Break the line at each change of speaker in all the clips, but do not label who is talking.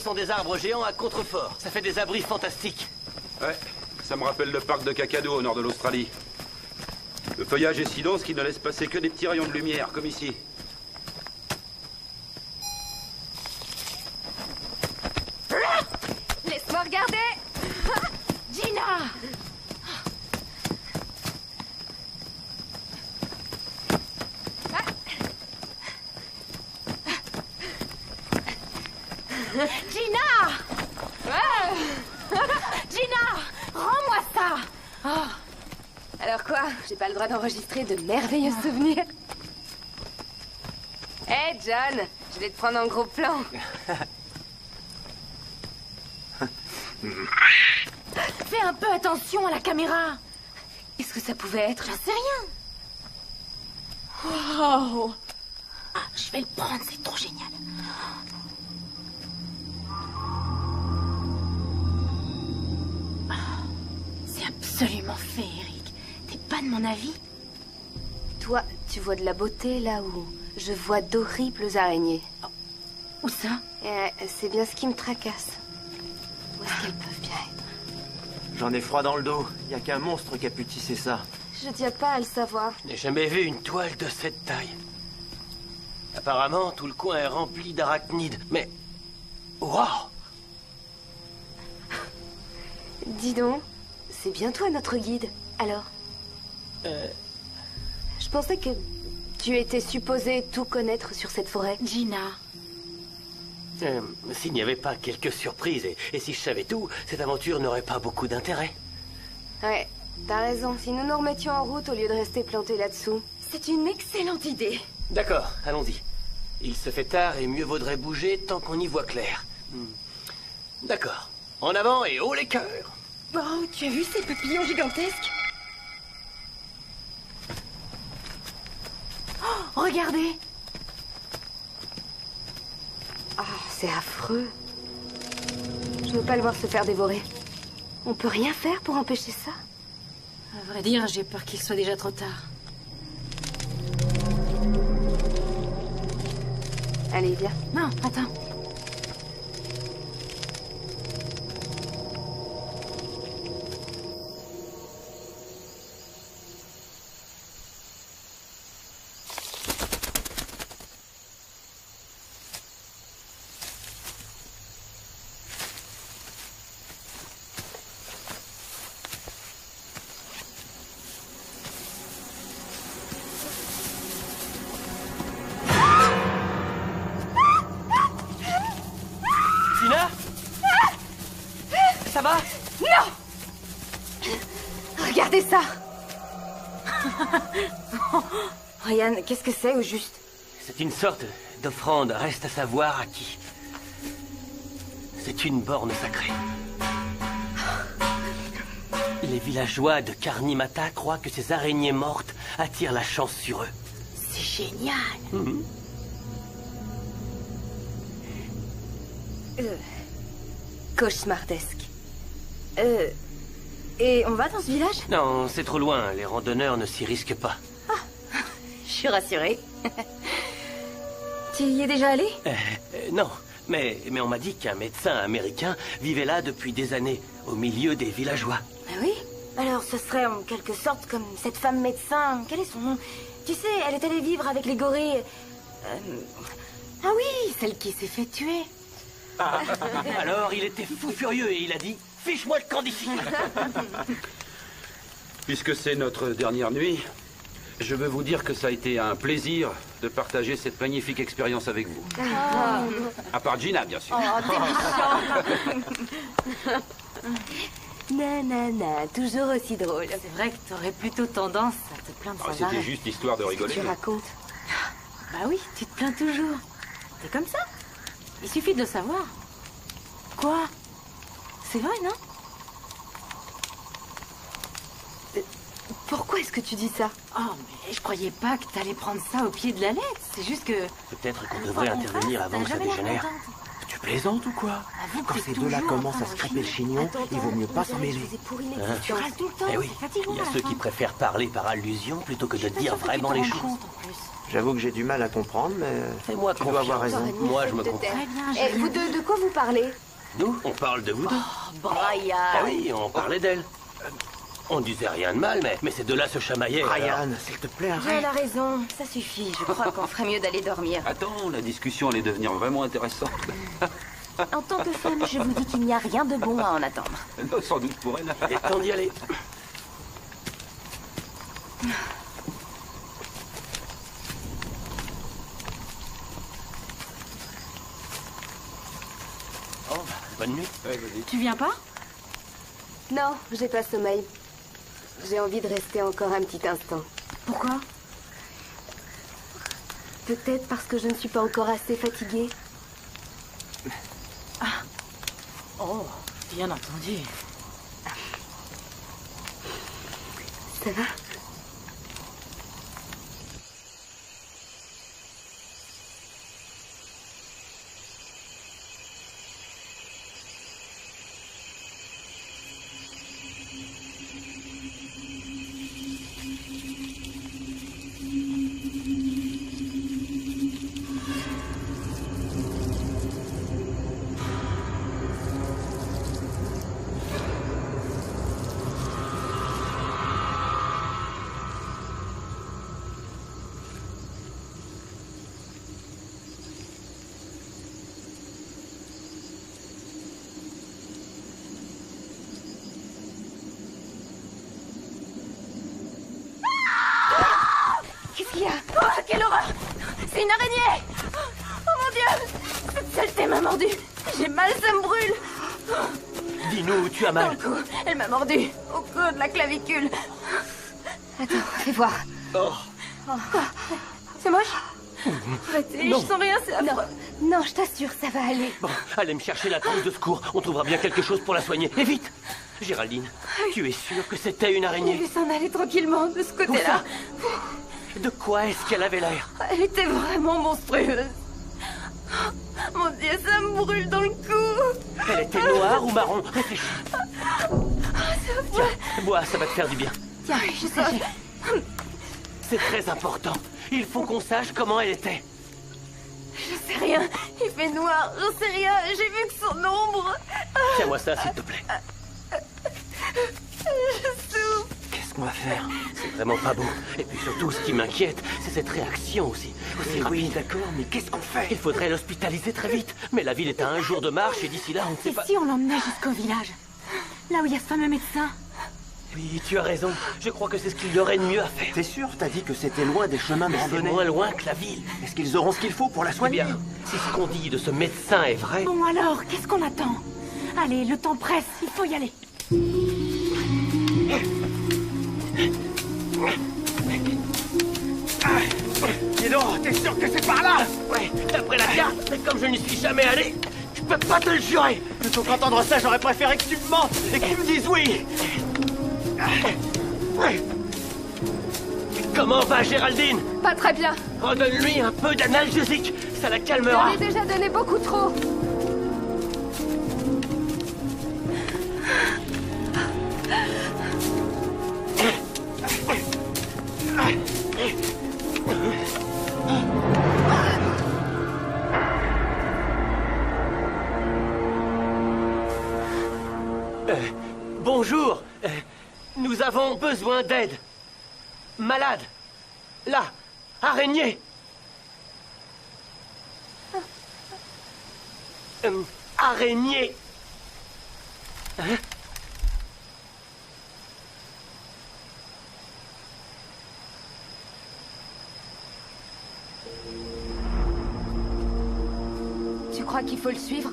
sont des arbres géants à contrefort. Ça fait des abris fantastiques.
Ouais, ça me rappelle le parc de Kakadu au nord de l'Australie. Le feuillage est si dense qu'il ne laisse passer que des petits rayons de lumière, comme ici.
Laisse-moi regarder. Gina! Gina! Gina! Rends-moi ça! Oh. Alors quoi? J'ai pas le droit d'enregistrer de merveilleux souvenirs? Hé, John! Je vais te prendre en gros plan. Fais un peu attention à la caméra! Qu'est-ce que ça pouvait être? J'en sais rien. Wow! Ah, je vais le prendre, c'est trop génial. C'est absolument féerique. T'es pas de mon avis? Toi, tu vois de la beauté là où je vois d'horribles araignées. Oh. Où ça? C'est bien ce qui me tracasse. Où est-ce qu'elles peuvent bien être?
J'en ai froid dans le dos. Y a qu'un monstre qui a pu tisser ça.
Je tiens pas à le savoir.
Je n'ai jamais vu une toile de cette taille. Apparemment, tout le coin est rempli d'arachnides, mais... Wow!
Dis donc, c'est bien toi notre guide, alors? Je pensais que tu étais supposé tout connaître sur cette forêt. Gina.
S'il n'y avait pas quelques surprises, et si je savais tout, cette aventure n'aurait pas beaucoup d'intérêt.
Ouais, t'as raison. Si nous nous remettions en route au lieu de rester plantés là-dessous. C'est une excellente idée.
D'accord, allons-y. Il se fait tard et mieux vaudrait bouger tant qu'on y voit clair. D'accord. En avant et haut les cœurs.
Oh, tu as vu ces papillons gigantesques? Oh, regardez. Ah, c'est affreux. Je veux pas le voir se faire dévorer. On peut rien faire pour empêcher ça?
À vrai dire, j'ai peur qu'il soit déjà trop tard.
Allez, viens.
Non, attends.
Ça va?
Non! Regardez ça! Ryan, qu'est-ce que c'est au juste?
C'est une sorte d'offrande, reste à savoir à qui. C'est une borne sacrée. Les villageois de Karnimata croient que ces araignées mortes attirent la chance sur eux.
C'est génial! Cauchemardesque. Et on va dans ce village?
Non, c'est trop loin. Les randonneurs ne s'y risquent pas.
Ah, je suis rassurée. Tu y es déjà allé?
Non, mais on m'a dit qu'un médecin américain vivait là depuis des années, au milieu des villageois.
Ah oui? Alors ce serait en quelque sorte comme cette femme médecin. Quel est son nom? Tu sais, elle est allée vivre avec les gorilles. Ah oui, celle qui s'est fait tuer.
Alors il était fou furieux et il a dit « Fiche-moi le camp d'ici !»
Puisque c'est notre dernière nuit, je veux vous dire que ça a été un plaisir de partager cette magnifique expérience avec vous. À part Gina, bien sûr.
Nanana, toujours aussi drôle.
C'est vrai que t'aurais plutôt tendance à te plaindre sans arrêt.
C'était juste histoire de rigoler.
Tu racontes?
Bah oui, tu te plains toujours. T'es comme ça. Il suffit de le savoir. Quoi? C'est vrai, non?
Pourquoi est-ce que tu dis ça?
Oh, mais je croyais pas que t'allais prendre ça au pied de la lettre. C'est juste que...
Peut-être qu'on devrait intervenir avant que ça dégénère.
Tu
plaisantes ou quoi? Quand ces deux-là commencent à se crêper le chignon, il vaut mieux pas s'en mêler.
Tu râles tout le temps,
Eh oui,
c'est fatigant
il y a
à la
ceux
fin.
qui préfèrent parler par allusion plutôt que de
Je suis
dire
sûre que tu
vraiment
te
les
rends
choses.
compte, en plus.
J'avoue que j'ai du mal à comprendre, mais
Fais-moi
tu dois avoir
confiance.
raison.
Moi, je me comprends.
Très bien,
Et
j'ai
vous deux, de quoi vous parlez?
Nous, on parle de vous deux.
Brian.
Ah oui, on parlait d'elle. On disait rien de mal, mais ces deux-là se chamaillaient. alors.
Ryan, s'il te plaît,
Elle
arrête.
a raison, ça suffit. Je crois qu'on ferait mieux d'aller dormir.
Attends, la discussion allait devenir vraiment intéressante.
En tant que femme, je vous dis qu'il n'y a rien de bon à en attendre.
Non, sans doute pour elle.
Il est temps d'y aller. Oh, bah, bonne nuit.
Ouais, vas-y.
Tu viens pas?
Non, j'ai pas sommeil. J'ai envie de rester encore un petit instant.
Pourquoi?
Peut-être parce que je ne suis pas encore assez fatiguée.
Oh, bien entendu.
Ça va? Qu'est-ce qu'il y a? Oh, quelle horreur! C'est une araignée! Oh mon Dieu! Cette saleté m'a mordu! J'ai mal, ça me brûle!
Dis-nous où tu as
Dans le
mal.
cou, elle m'a mordu! Au coude, la clavicule! Attends, fais voir.
Oh,
C'est moche? Arrêtez,
Non.
je sens rien, c'est affreux. Non, je t'assure, ça va aller.
bon, allez me chercher la trousse de secours. On trouvera bien quelque chose pour la soigner. Et vite! Géraldine, tu es sûre que c'était une
J'ai
araignée?
vu s'en aller tranquillement de ce
Où
côté-là.
ça? De quoi est-ce qu'elle avait l'air?
Elle était vraiment monstrueuse. Mon Dieu, ça me brûle dans le cou.
Elle était noire ou marron? Réfléchis. Tiens, bois, ça va te faire du bien.
Tiens, je sais.
C'est très important. Il faut qu'on sache comment elle était.
Je sais rien. Il fait noir, j'en sais rien. J'ai vu que son ombre.
Tiens-moi ça, s'il te plaît.
Je souffre.
Qu'est-ce qu'on va faire?
C'est vraiment pas beau. Et puis surtout, ce qui m'inquiète, c'est cette réaction aussi. Aussi rapide.
Oui, d'accord, mais qu'est-ce qu'on fait?
Il faudrait l'hospitaliser très vite. Mais la ville est à 1 jour de marche et d'ici là, on ne sait
Et
pas...
si on l'emmenait jusqu'au village? Là où il y a ce fameux médecin?
Oui, tu as raison. Je crois que c'est ce qu'il y aurait de mieux à faire.
T'es sûr? T'as dit que c'était loin des chemins de
Mais c'est
randonnée.
moins loin que la ville.
Est-ce qu'ils auront ce qu'il faut pour la
Eh
soigner?
bien, si ce qu'on dit de ce médecin est vrai...
Bon alors, qu'est-ce qu'on attend? Allez, le temps presse, il faut y aller.
Dis donc, t'es sûr que c'est par là?
Ouais, d'après la carte, mais comme je n'y suis jamais allé, je peux pas te le jurer.
Plutôt qu'entendre ça, j'aurais préféré que tu me mentes et que tu me dises oui.
Comment va Géraldine?
Pas très bien.
Redonne-lui un peu d'analgésique, ça la
J'en
calmera.
ai déjà donné beaucoup trop.
Bonjour, nous avons besoin d'aide. Malade. Là, araignée. Araignée. Hein?
Tu crois qu'il faut le suivre?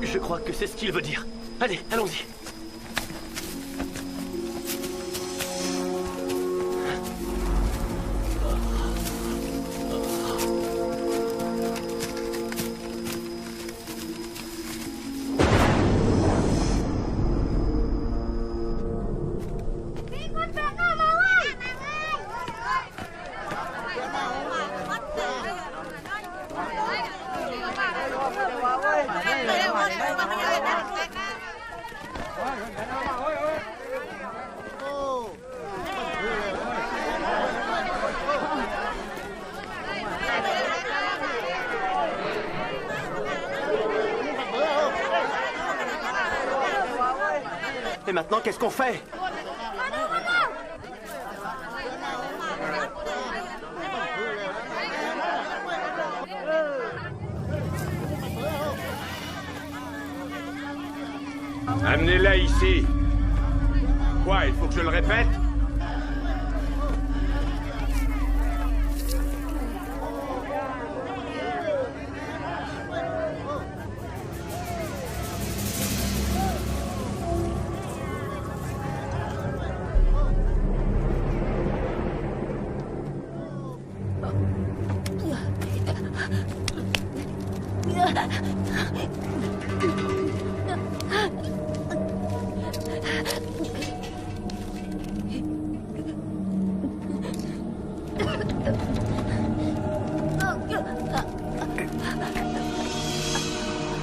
Je crois que c'est ce qu'il veut dire. Allez, allons-y.
Et maintenant, qu'est-ce qu'on fait?
Amenez-la ici. Quoi, il faut que je le répète?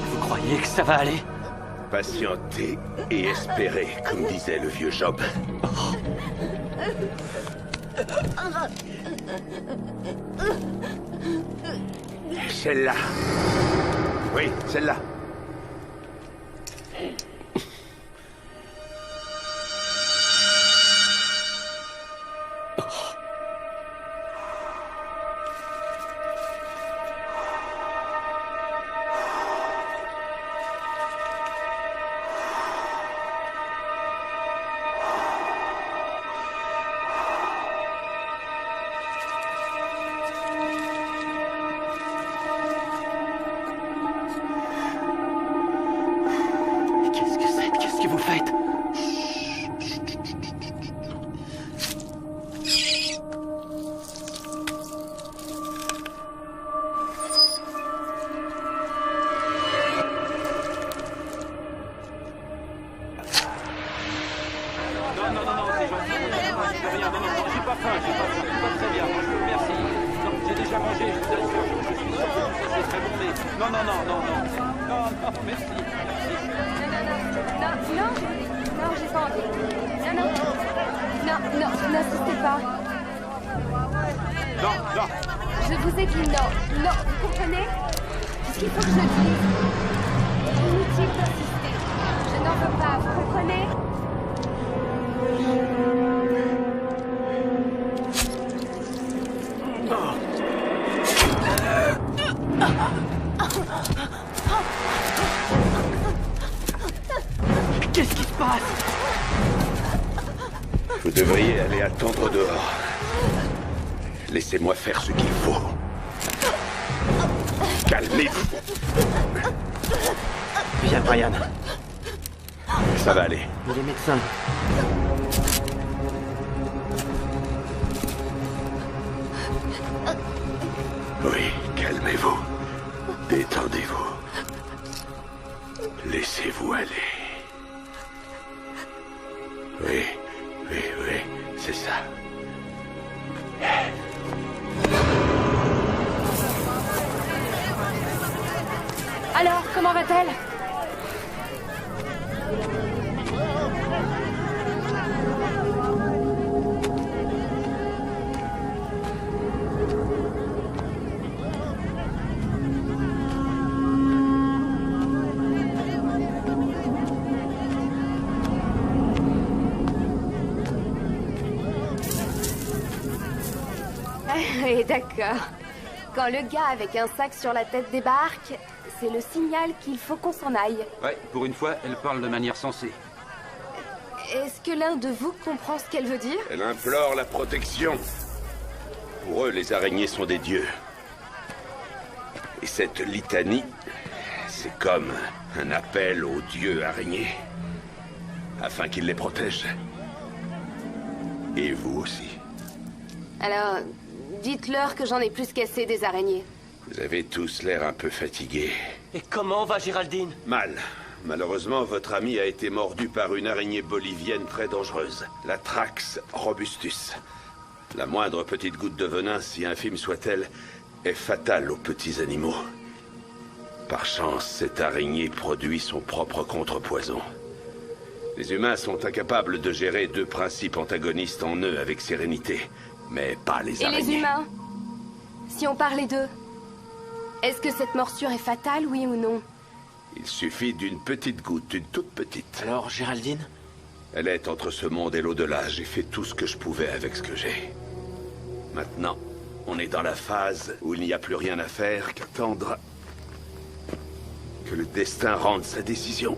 Vous croyez que ça va aller?
Patienter et espérer, comme disait le vieux Job. Celle-là. Oui, celle-là.
Qu'est-ce que vous faites?
N'insistez pas.
Non.
Je vous ai dit non. Non, vous comprenez? Qu'est-ce qu'il faut que je dise? Inutile d'insister. Je n'en veux pas, vous comprenez?
Qu'est-ce qui se passe?
Vous devriez aller attendre dehors. Laissez-moi faire ce qu'il faut. Calmez-vous.
Viens, Brian.
Ça va aller.
Il est médecin.
Oui, calmez-vous. Détendez-vous. Laissez-vous aller. Oui, c'est ça.
Alors, comment va-t-elle? Oui, d'accord. Quand le gars avec un sac sur la tête débarque, c'est le signal qu'il faut qu'on s'en aille.
Ouais, pour une fois, elle parle de manière sensée.
Est-ce que l'un de vous comprend ce qu'elle veut dire?
Elle implore la protection. Pour eux, les araignées sont des dieux. Et cette litanie, c'est comme un appel aux dieux araignées. Afin qu'ils les protègent. Et vous aussi.
Alors, dites-leur que j'en ai plus qu'assez des araignées.
Vous avez tous l'air un peu fatigués.
Et comment va Géraldine?
Mal. Malheureusement, votre ami a été mordu par une araignée bolivienne très dangereuse, la Thrax robustus. La moindre petite goutte de venin, si infime soit-elle, est fatale aux petits animaux. Par chance, cette araignée produit son propre contrepoison. Les humains sont incapables de gérer deux principes antagonistes en eux avec sérénité, mais pas les araignées.
Et les humains? Si on parlait d'eux, est-ce que cette morsure est fatale, oui ou non?
Il suffit d'une petite goutte, une toute petite.
Alors, Géraldine?
Elle est entre ce monde et l'au-delà. J'ai fait tout ce que je pouvais avec ce que j'ai. Maintenant, on est dans la phase où il n'y a plus rien à faire qu'attendre que le destin rende sa décision.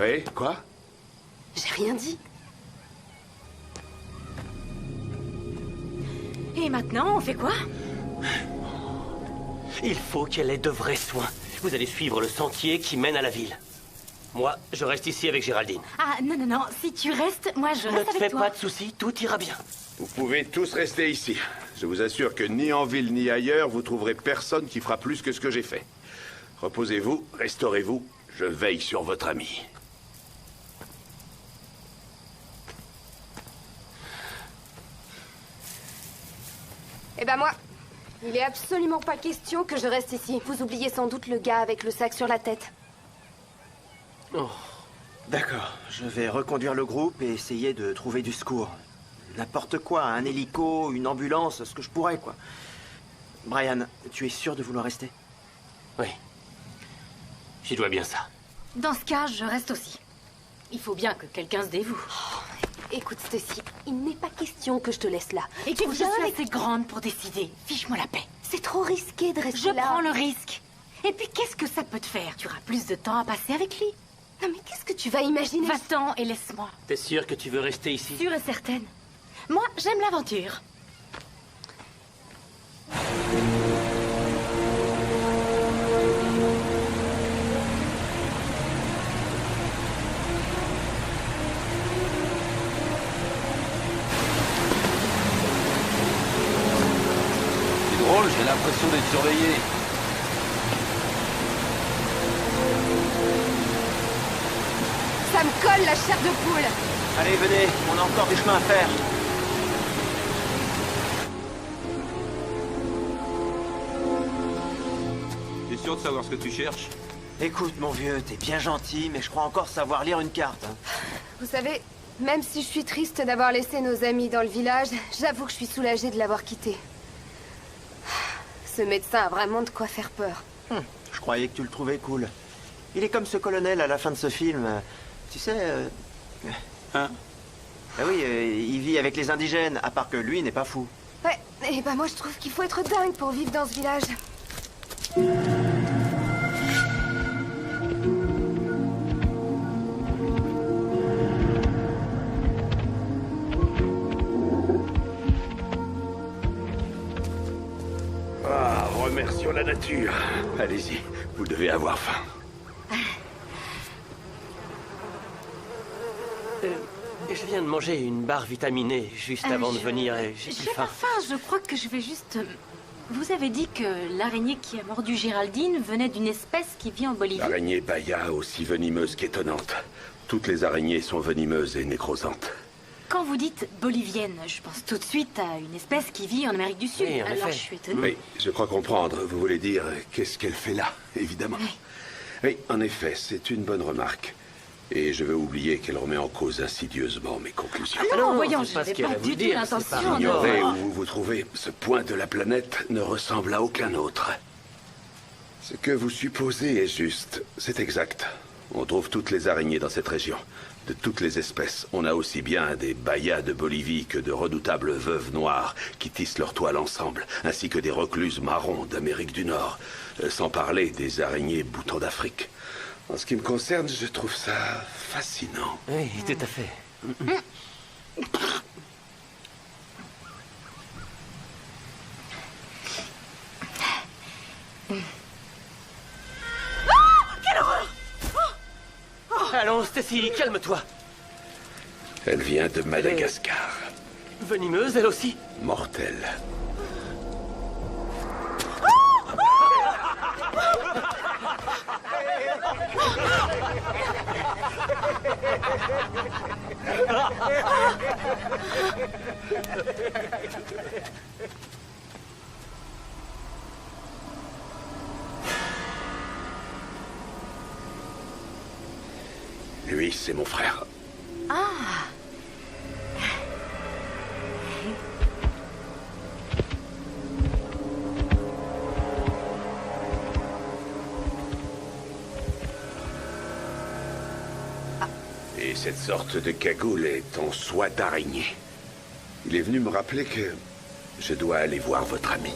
Oui, quoi?
J'ai rien dit.
Et maintenant, on fait quoi?
Il faut qu'elle ait de vrais soins. Vous allez suivre le sentier qui mène à la ville. Moi, je reste ici avec Géraldine.
Ah, non, non, non. Si tu restes, moi, je
Ne
reste
te fais
avec toi.
pas de soucis, tout ira bien.
Vous pouvez tous rester ici. Je vous assure que ni en ville ni ailleurs, vous trouverez personne qui fera plus que ce que j'ai fait. Reposez-vous, restaurez-vous. Je veille sur votre ami.
Eh ben moi, il est absolument pas question que je reste ici. Vous oubliez sans doute le gars avec le sac sur la tête.
Oh.
D'accord, je vais reconduire le groupe et essayer de trouver du secours. N'importe quoi, un hélico, une ambulance, ce que je pourrais, quoi. Brian, tu es sûr de vouloir rester?
Oui. J'y dois bien ça.
Dans ce cas, je reste aussi. Il faut bien que quelqu'un se dévoue.
Écoute, Stacy, il n'est pas question que je te laisse là.
Et que je suis
viens avec-
assez grande pour décider. Fiche-moi la paix.
C'est trop risqué de rester
Je
là.
prends le risque. Et puis, qu'est-ce que ça peut te faire? Tu auras plus de temps à passer avec lui.
Non mais qu'est-ce que tu vas imaginer?
Va-t'en et laisse-moi.
T'es sûre que tu veux rester ici?
Sûre et certaine. Moi, j'aime l'aventure.
C'est drôle, j'ai l'impression d'être surveillé.
Ça me colle la chair de poule.
Allez, venez, on a encore du chemin à faire.
T'es sûr de savoir ce que tu cherches?
Écoute, mon vieux, t'es bien gentil, mais je crois encore savoir lire une carte. Hein.
Vous savez, même si je suis triste d'avoir laissé nos amis dans le village, j'avoue que je suis soulagée de l'avoir quitté. Ce médecin a vraiment de quoi faire peur.
Je croyais que tu le trouvais cool. Il est comme ce colonel à la fin de ce film. Tu sais...
Hein?
Ah oui, il vit avec les indigènes, à part que lui n'est pas fou.
Ouais, et ben moi je trouve qu'il faut être dingue pour vivre dans ce village.
Ah, remercions la nature. Allez-y, vous devez avoir faim.
Je viens de manger une barre vitaminée juste avant de venir et j'ai plus
J'ai
faim.
pas faim, je crois que je vais juste... Vous avez dit que l'araignée qui a mordu Géraldine venait d'une espèce qui vit en Bolivie.
L'araignée Baya, aussi venimeuse qu'étonnante. Toutes les araignées sont venimeuses et nécrosantes.
Quand vous dites bolivienne, je pense tout de suite à une espèce qui vit en Amérique du Sud.
Oui, en
Alors
effet.
je suis étonnée.
Oui, je crois comprendre. Vous voulez dire qu'est-ce qu'elle fait là, évidemment.
Oui.
Oui, en effet, c'est une bonne remarque. Et je veux oublier qu'elle remet en cause insidieusement mes conclusions.
Ah non,
non,
voyons,
c'est pas
je
ce
n'avais
qu'elle
pas
a
du
voulu
tout
dire, c'est
l'intention
pas
de...
Ignorez où vous vous trouvez, ce point de la planète ne ressemble à aucun autre. Ce que vous supposez est juste. C'est exact. On trouve toutes les araignées dans cette région. De toutes les espèces. On a aussi bien des bayas de Bolivie que de redoutables veuves noires qui tissent leur toile ensemble, ainsi que des recluses marrons d'Amérique du Nord. Sans parler des araignées boutons d'Afrique. En ce qui me concerne, je trouve ça fascinant.
Oui, tout à fait. Allons, Stacy, calme-toi.
Elle vient de Madagascar.
Venimeuse, elle aussi?
Mortelle. Lui, c'est mon frère.
Ah,
cette sorte de cagoule est en soie d'araignée. Il est venu me rappeler que je dois aller voir votre ami.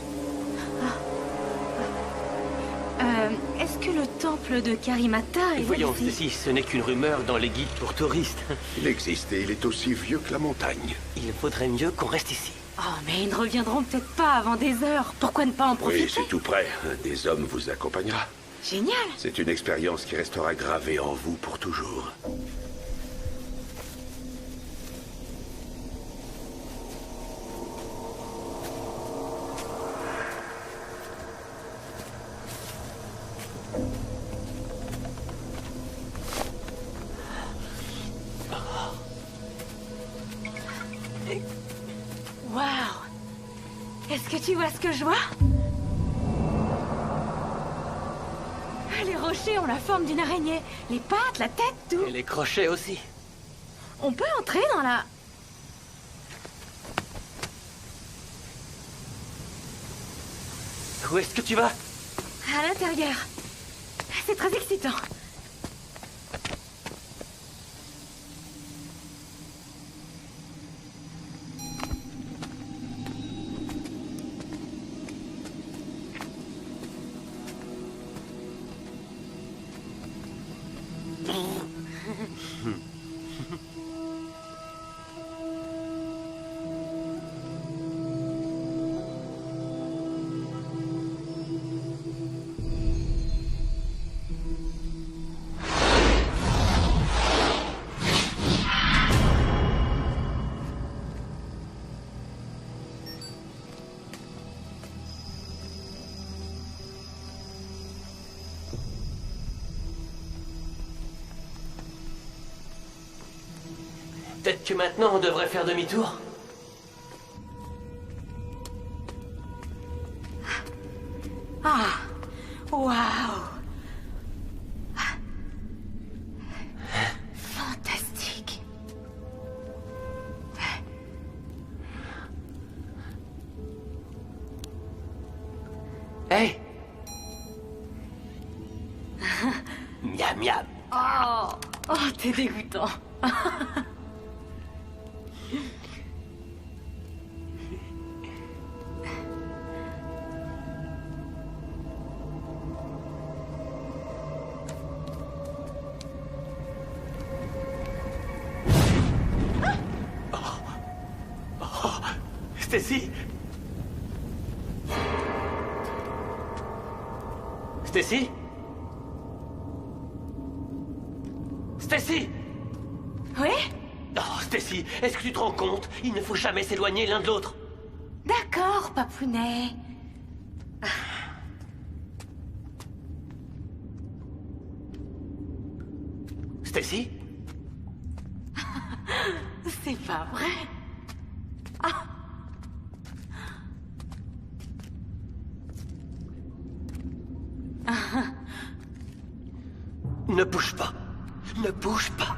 Est-ce que le temple de Karimata est...
Voyons,
ici
Stacy, ce n'est qu'une rumeur dans les guides pour touristes.
Il existe et il est aussi vieux que la montagne.
Il vaudrait mieux qu'on reste ici.
Oh, mais ils ne reviendront peut-être pas avant des heures. Pourquoi ne pas en profiter?
Oui, c'est tout près. Un des hommes vous accompagnera.
Génial.
C'est une expérience qui restera gravée en vous pour toujours.
Waouh. Est-ce que tu vois ce que je vois? Les rochers ont la forme d'une araignée. Les pattes, la tête, tout.
Et les crochets aussi.
On peut entrer dans la...
Où est-ce que tu vas?
À l'intérieur. C'est très excitant.
Peut-être que maintenant on devrait faire demi-tour.
Ah, waouh. Fantastique.
Hey. Miam miam.
Oh, t'es dégoûtant.
Stacy? Stacy? Stacy?
Oui?
Oh, Stacy, est-ce que tu te rends compte? Il ne faut jamais s'éloigner l'un de l'autre.
D'accord, papounet.
Stacy?
C'est pas vrai.
Ne bouge pas. Ne bouge pas.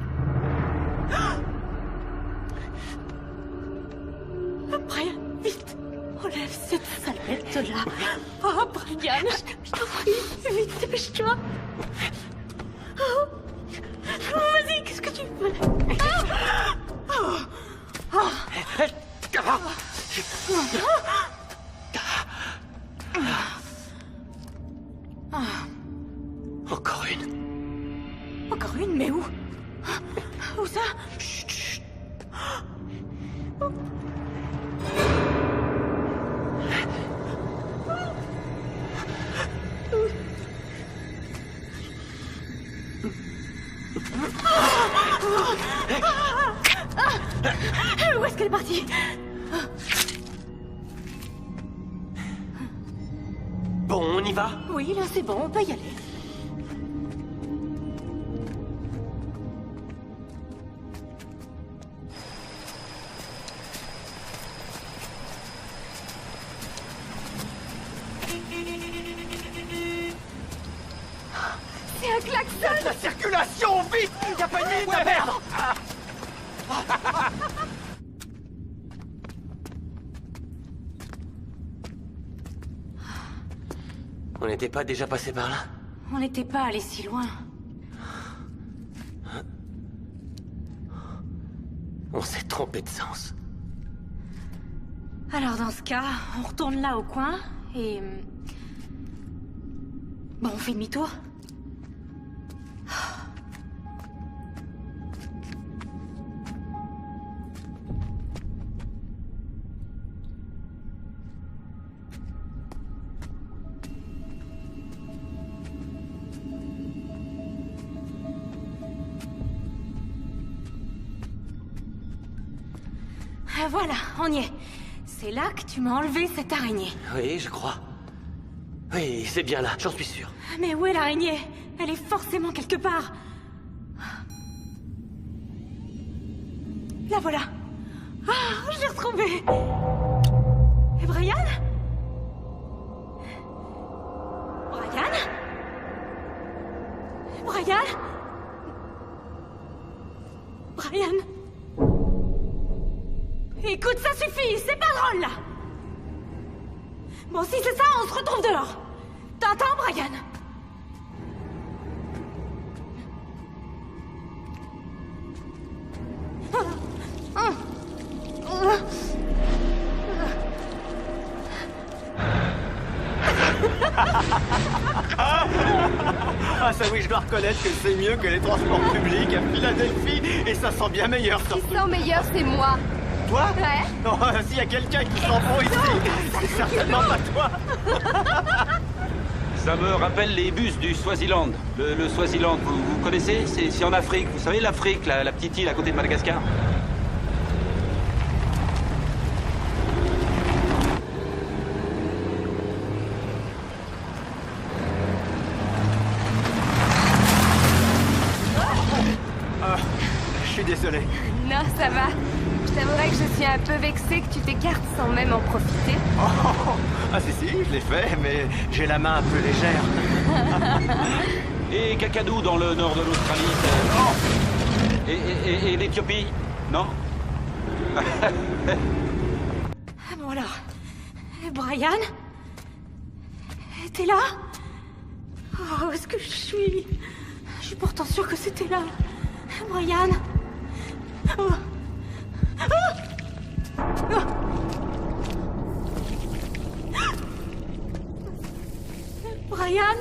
Brian, vite. Enlève cette salpette-là. Oh, Brian, je t'en prie. Vite, dépêche-toi. Oh. Vas-y, qu'est-ce que tu fais?
Encore une.
Encore une, mais où? Où ça?
Chut, chut.
Où est-ce qu'elle est partie?
Bon, on y va?
Oui, là c'est bon, on peut y aller. C'est un klaxon!
La circulation, vite! Y a pas une minute à perdre! On n'était pas déjà passé par là?
On n'était pas allé si loin.
On s'est trompé de sens.
Alors dans ce cas, on retourne là au coin, et... Bon, on fait demi-tour. Voilà, on y est. C'est là que tu m'as enlevé cette araignée.
Oui, je crois. Oui, c'est bien là, j'en suis sûr.
Mais où est l'araignée? Elle est forcément quelque part. La voilà. Ah, je l'ai retrouvée. Et Brian? Brian? Brian? Brian? Écoute, ça suffit, c'est pas drôle, là. Bon, si c'est ça, on se retrouve dehors. T'entends, Brian?
Ah ça oui, je dois reconnaître que c'est mieux que les transports publics à Philadelphie, et ça sent bien meilleur surtout.
Qui sent meilleur, c'est moi.
Toi?
Ouais.
Non, s'il y a quelqu'un qui sent bon ici, c'est certainement pas toi.
Ça me rappelle les bus du Swaziland. Le Swaziland, vous connaissez? C'est en Afrique. Vous savez, l'Afrique, la petite île à côté de Madagascar?
Je suis désolé.
Non, ça va. Je t'avouerais que je suis un peu vexée que tu t'écartes sans même en profiter.
Oh, ah si, je l'ai fait, mais j'ai la main un peu légère.
Et Kakadu dans le nord de l'Australie. Et l'Éthiopie? Non?
Bon alors... Brian? T'es là? Oh, où est-ce que je suis? Je suis pourtant sûre que c'était là. Brian? Oh. Ah! Ah! Brian?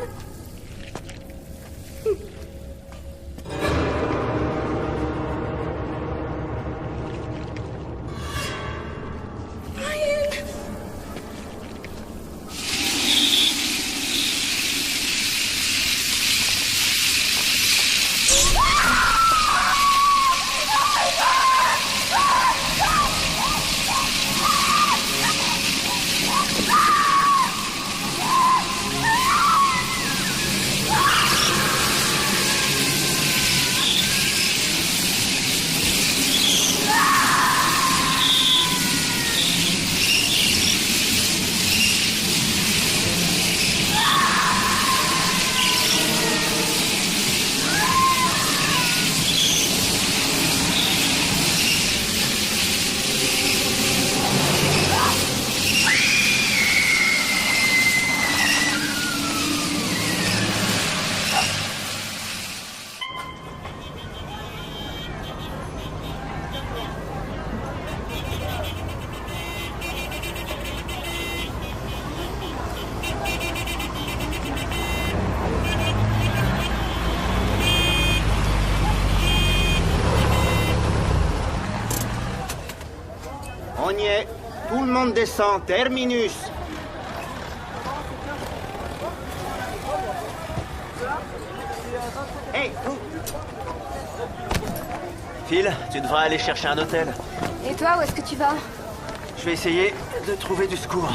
On y est. Tout le monde descend. Terminus. Hey, vous. Phil, tu devras aller chercher un hôtel.
Et toi, où est-ce que tu vas?
Je vais essayer de trouver du secours.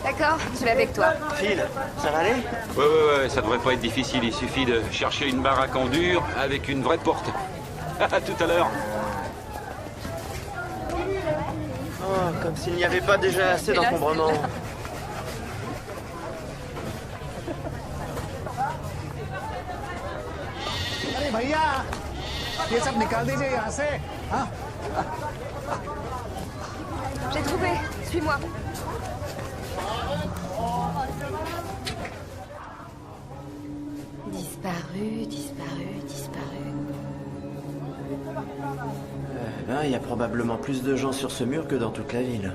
D'accord, je vais avec toi.
Phil, ça va aller?
Ouais, ça devrait pas être difficile. Il suffit de chercher une baraque en dur avec une vraie porte. À tout à l'heure.
Oh, comme s'il n'y avait pas déjà assez d'encombrement.
अरे भैया ये सब निकाल दीजिए यहाँ से हाँ
J'ai trouvé. Suis-moi. Disparu.
Il y a probablement plus de gens sur ce mur que dans toute la ville.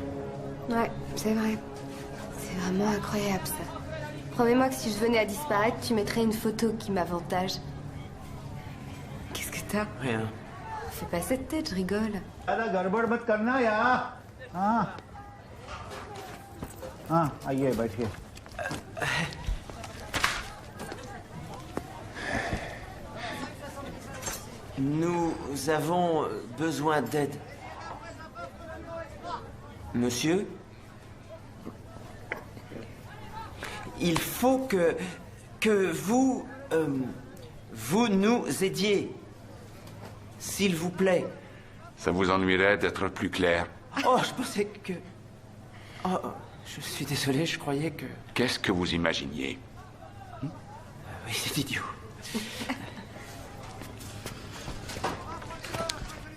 Ouais, c'est vrai. C'est vraiment incroyable, ça. Promets-moi que si je venais à disparaître, tu mettrais une photo qui m'avantage. Qu'est-ce que t'as?
Rien.
Fais pas cette tête, je rigole.
ज़्यादा गड़बड़ मत करना यार हाँ हाँ आइए बैठिए
Nous avons besoin d'aide. Monsieur? Il faut que vous... vous nous aidiez. S'il vous plaît.
Ça vous ennuierait d'être plus clair?
Oh, je pensais que... Oh, je suis désolé, je croyais que...
Qu'est-ce que vous imaginiez?
Oui, c'est idiot.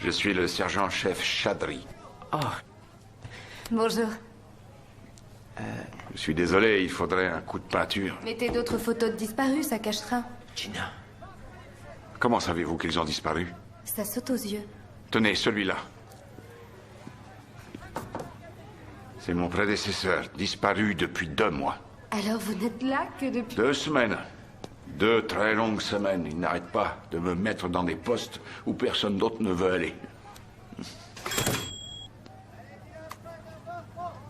Je suis le sergent-chef Chadri.
Oh,
Bonjour.
Je suis désolé, il faudrait un coup de peinture.
Mettez d'autres photos de disparus, ça cachera.
Gina.
Comment savez-vous qu'ils ont disparu?
Ça saute aux yeux.
Tenez, celui-là. C'est mon prédécesseur, disparu depuis 2 mois.
Alors vous n'êtes là que depuis...
2 semaines. 2 très longues semaines. Il n'arrête pas de me mettre dans des postes où personne d'autre ne veut aller.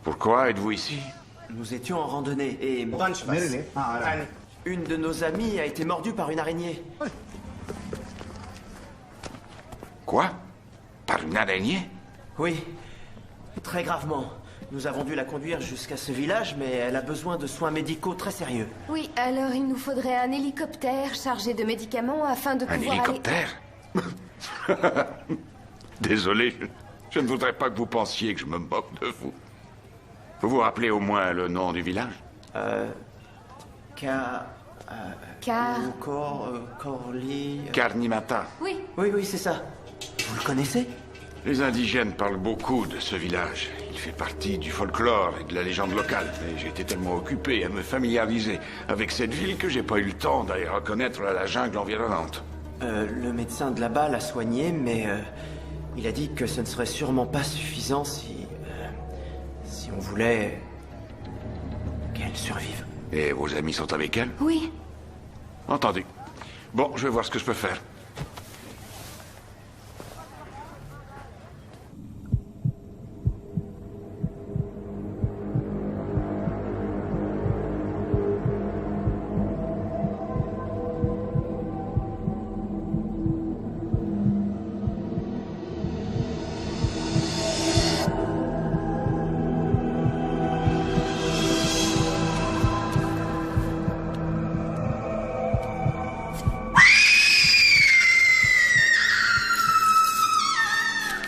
Pourquoi êtes-vous ici?
Nous étions en randonnée et...
मेरे लिए हाँ आ रहा है
Une de nos amies a été mordue par une araignée.
Quoi? Par une araignée?
Oui, très gravement. Nous avons dû la conduire jusqu'à ce village, mais elle a besoin de soins médicaux très sérieux.
Oui, alors il nous faudrait un hélicoptère chargé de médicaments afin de
Un
pouvoir
hélicoptère? Désolé, je ne voudrais pas que vous pensiez que je me moque de vous. Vous vous rappelez au moins le nom du village?
Car...
Corli...
Carnimata.
Oui,
Oui, c'est ça. Vous le connaissez?
Les indigènes parlent beaucoup de ce village. Il fait partie du folklore et de la légende locale. Mais j'ai été tellement occupé à me familiariser avec cette ville que j'ai pas eu le temps d'aller reconnaître la jungle environnante.
Le médecin de là-bas l'a soignée, mais il a dit que ce ne serait sûrement pas suffisant si on voulait qu'elle survive.
Et vos amis sont avec elle?
oui.
Entendu. Bon, je vais voir ce que je peux faire.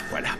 Voilà.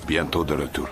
Bientôt de retour.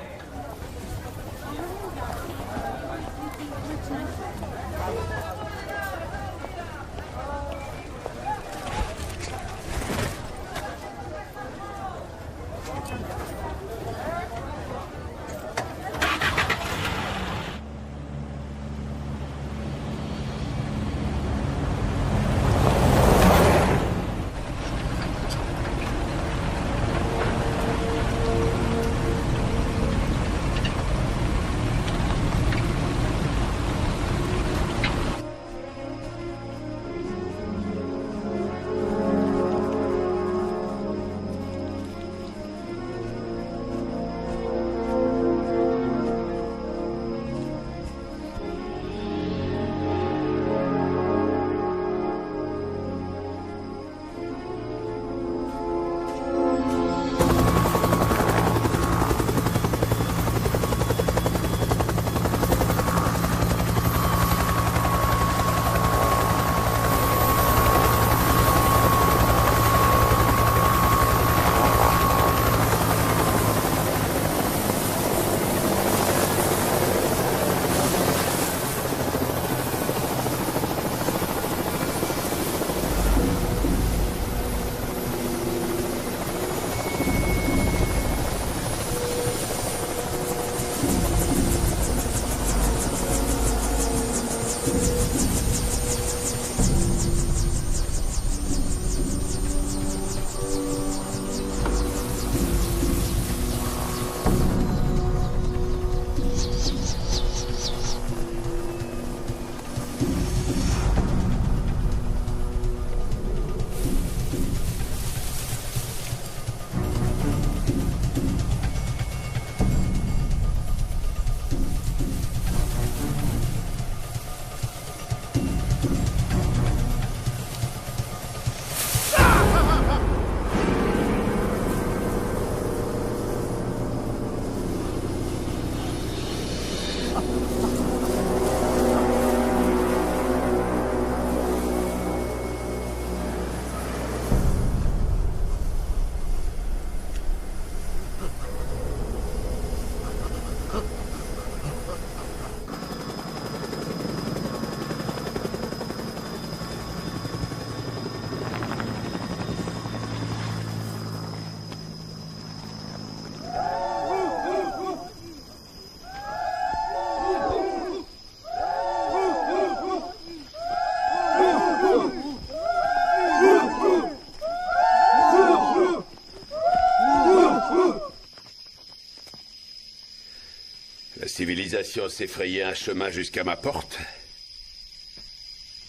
La civilisation s'est frayé un chemin jusqu'à ma porte.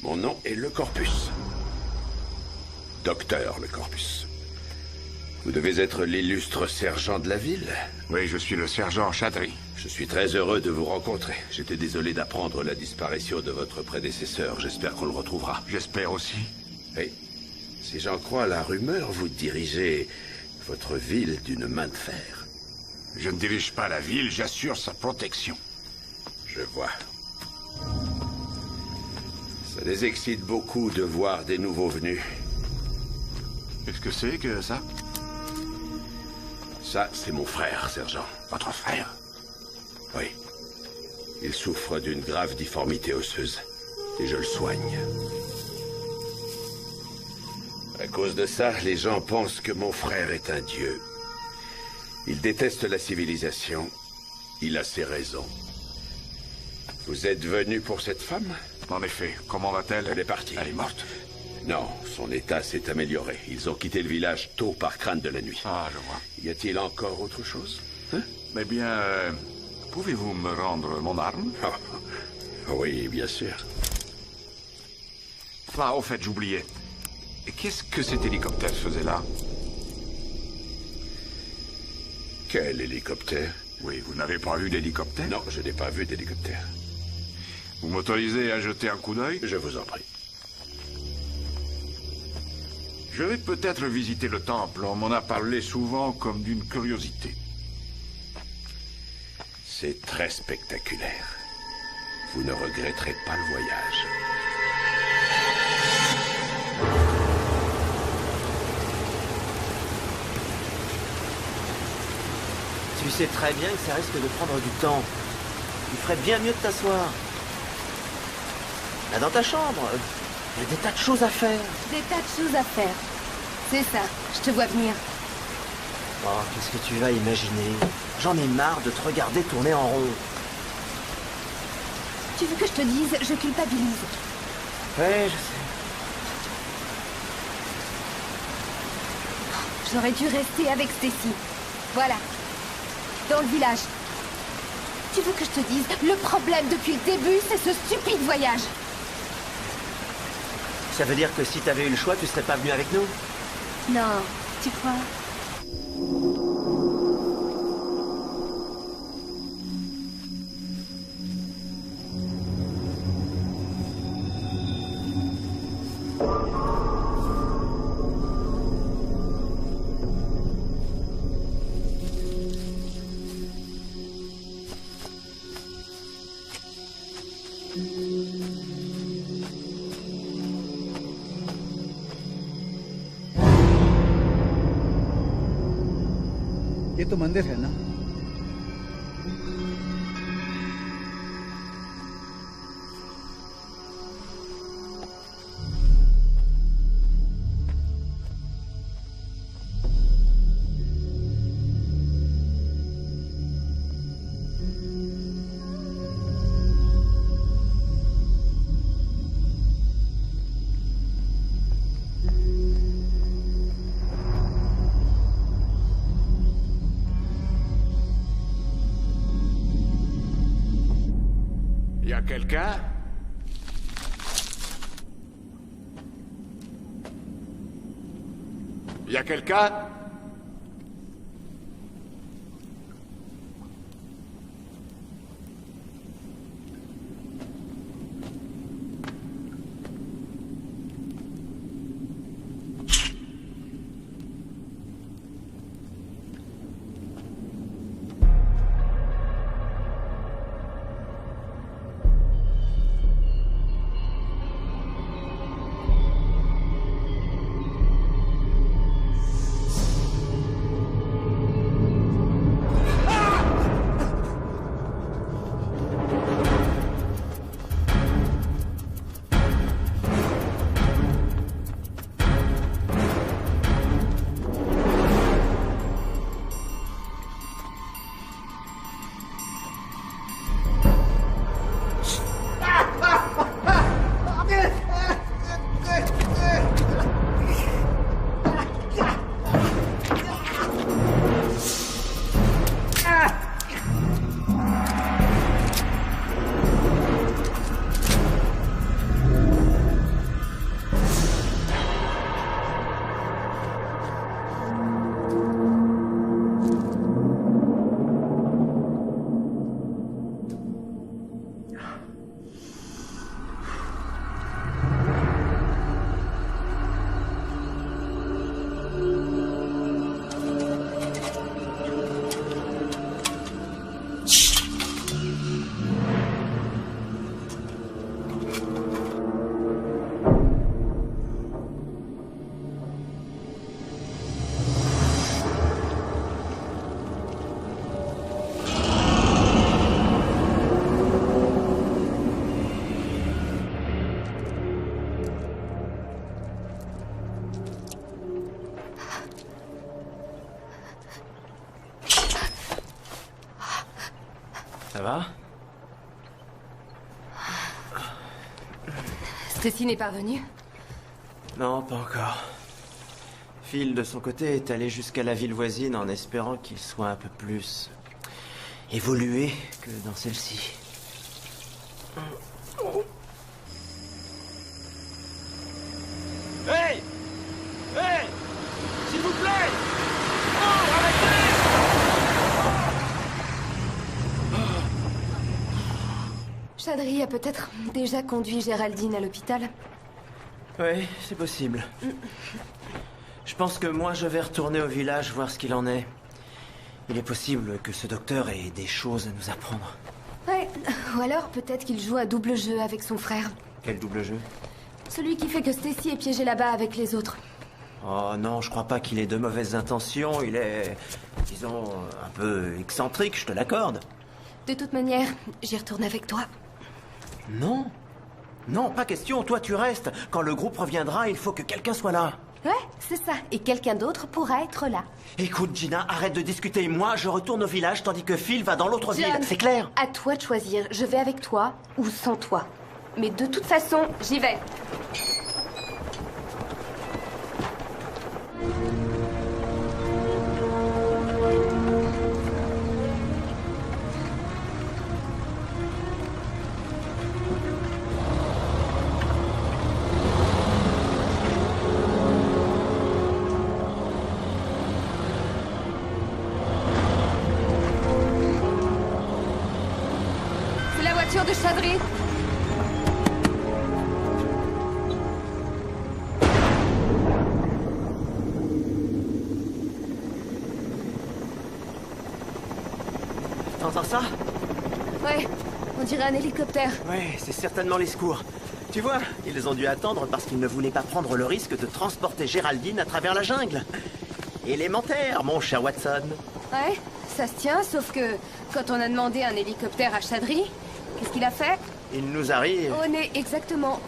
Mon nom est Le Corpus. Docteur Le Corpus. Vous devez être l'illustre sergent de la ville.
Oui, je suis le sergent Chadri.
Je suis très heureux de vous rencontrer. J'étais désolé d'apprendre la disparition de votre prédécesseur. J'espère qu'on le retrouvera.
J'espère aussi.
Et si j'en crois la rumeur, vous dirigez votre ville d'une main de fer.
Je ne dirige pas la ville, j'assure sa protection.
Je vois. Ça les excite beaucoup de voir des nouveaux venus.
Qu'est-ce que c'est que ça?
Ça, c'est mon frère, sergent.
Votre frère?
Oui. Il souffre d'une grave difformité osseuse. Et je le soigne. À cause de ça, les gens pensent que mon frère est un dieu. Il déteste la civilisation. Il a ses raisons. Vous êtes venu pour cette femme?
En effet. Comment va-t-elle?
Elle est partie.
Elle est morte?
Non, son état s'est amélioré. Ils ont quitté le village tôt par crainte de la nuit.
Ah, je vois.
Y a-t-il encore autre chose?
Eh bien, pouvez-vous me rendre mon arme?
Oui, bien sûr.
Ah, au fait, j'oubliais. Qu'est-ce que cet hélicoptère faisait là?
Quel hélicoptère?
Oui, vous n'avez pas vu d'hélicoptère?
Non, je n'ai pas vu d'hélicoptère.
Vous m'autorisez à jeter un coup d'œil?
Je vous en prie.
Je vais peut-être visiter le temple. On m'en a parlé souvent comme d'une curiosité.
C'est très spectaculaire. Vous ne regretterez pas le voyage.
Tu sais très bien que ça risque de prendre du temps. Il ferait bien mieux de t'asseoir. Là, dans ta chambre, il y a des tas de choses à faire.
Des tas de choses à faire. C'est ça, je te vois venir.
Oh, qu'est-ce que tu vas imaginer? J'en ai marre de te regarder tourner en rond.
Tu veux que je te dise, je culpabilise.
Ouais, je sais.
J'aurais dû rester avec Stacy. Voilà. Dans le village. Tu veux que je te dise, le problème depuis le début, c'est ce stupide voyage.
Ça veut dire que si t'avais eu le choix, tu serais pas venu avec nous?
Non, tu crois?
ये तो मंदिर है ना?
Y a quelqu'un? Y a quelqu'un?
Ça va?
Stacy n'est pas revenue?
Non, pas encore. Phil, de son côté, est allé jusqu'à la ville voisine en espérant qu'il soit un peu plus évolué que dans celle-ci.
Hey! Hey! S'il vous plaît!
Chadri a peut-être déjà conduit Géraldine à l'hôpital.
Oui, c'est possible. Je pense que moi, je vais retourner au village voir ce qu'il en est. Il est possible que ce docteur ait des choses à nous apprendre.
Ouais, ou alors peut-être qu'il joue un double jeu avec son frère.
Quel double jeu?
Celui qui fait que Stacy est piégée là-bas avec les autres.
Oh non, je crois pas qu'il ait de mauvaises intentions. Il est, disons, un peu excentrique, je te l'accorde.
De toute manière, j'y retourne avec toi.
Non. Non, pas question, toi tu restes. Quand le groupe reviendra, il faut que quelqu'un soit là.
Ouais, c'est ça. Et quelqu'un d'autre pourra être là.
Écoute, Gina, arrête de discuter. Moi, je retourne au village tandis que Phil va dans l'autre ville.
John,
C'est clair?
À toi de choisir. Je vais avec toi ou sans toi. Mais de toute façon, j'y vais. C'est la voiture de Chadri.
T'entends ça?
Ouais, on dirait un hélicoptère.
Ouais, c'est certainement les secours. Tu vois, ils ont dû attendre parce qu'ils ne voulaient pas prendre le risque de transporter Géraldine à travers la jungle. Élémentaire, mon cher Watson.
Ouais, ça se tient, sauf que quand on a demandé un hélicoptère à Chadri, qu'est-ce qu'il a fait?
Il nous arrive.
Au nez, exactement.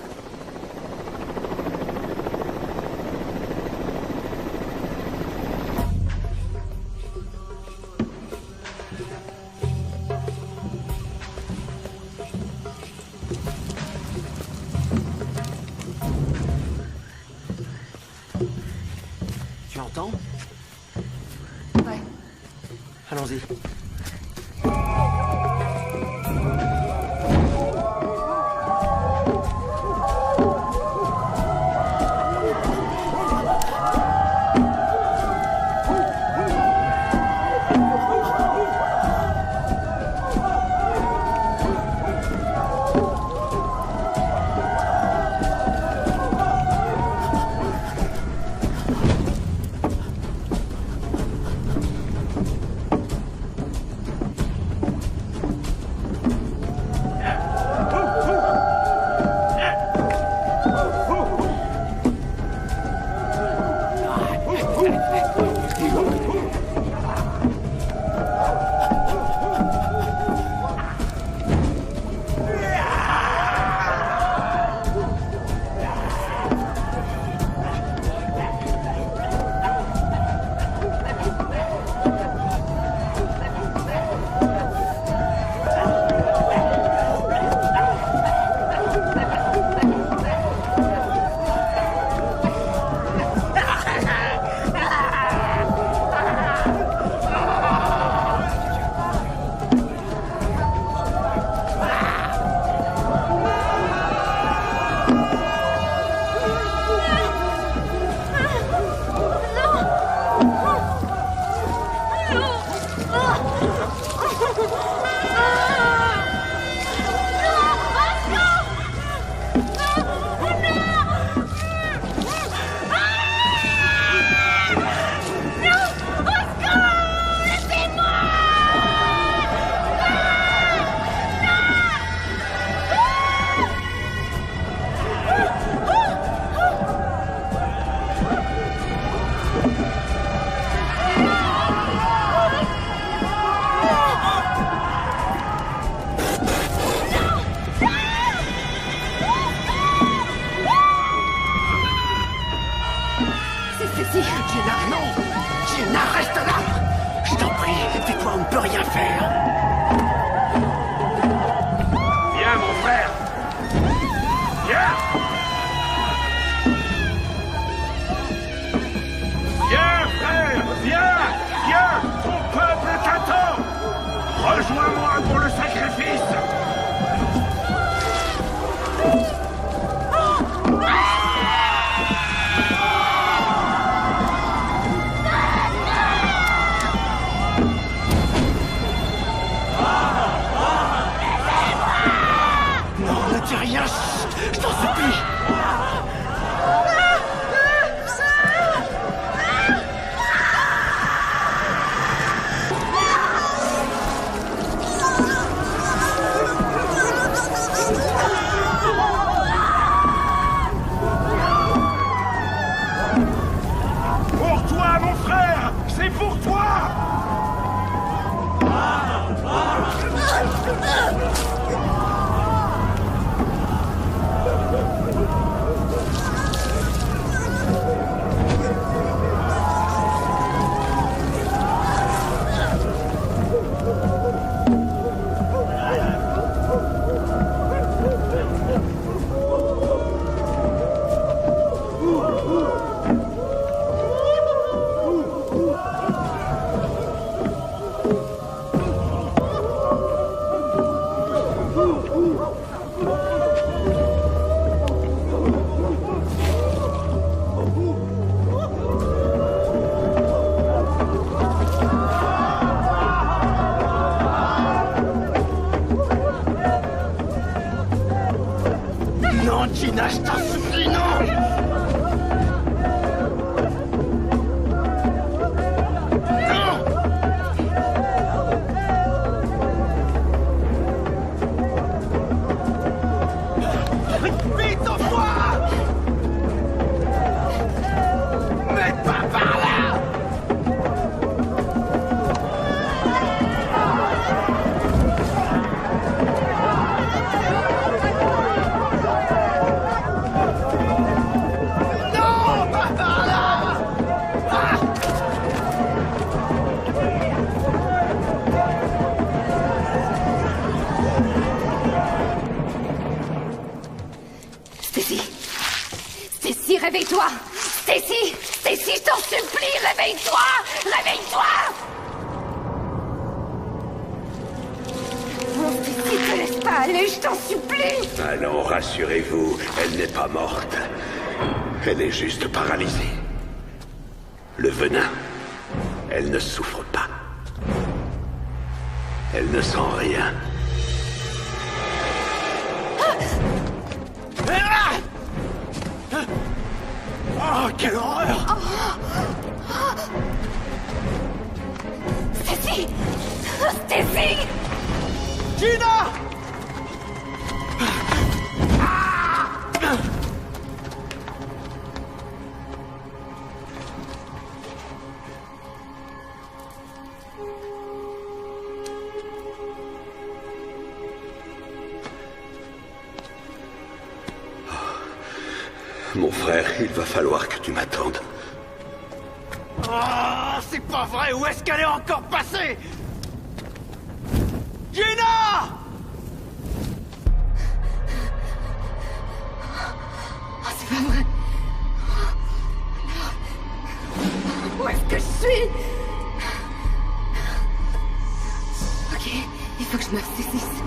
Tu entends?
Ouais.
Allons-y. peux rien faire.
Viens, mon frère. Viens. Viens, frère. Viens. Viens. Ton peuple t'attend. Rejoins-moi pour le sacrifice.
Rien, je t'en supplie.
Pour toi, mon frère. C'est pour toi.
Non, Gina, je t'en supplie, non. Vite, envoie! Mais pas par là! Non, pas par là! Ah!
Stacy! Stacy, réveille-toi! Stacy! Stacy, je t'en supplie, réveille-toi! Réveille-toi! Non, Stacy, te laisse pas aller, je t'en supplie!
Allons, rassurez-vous, elle n'est pas morte. Elle est juste paralysée. Le venin, elle ne souffre pas. Elle ne sent rien.
Oh, quelle horreur!
Stacy! Stacy!
Gina!
Mon frère, il va falloir que tu m'attendes.
Oh, c'est pas vrai! Où est-ce qu'elle est encore passée? Gina!
Oh, c'est pas vrai! Où est-ce que je suis? Ok, il faut que je me ressaisisse.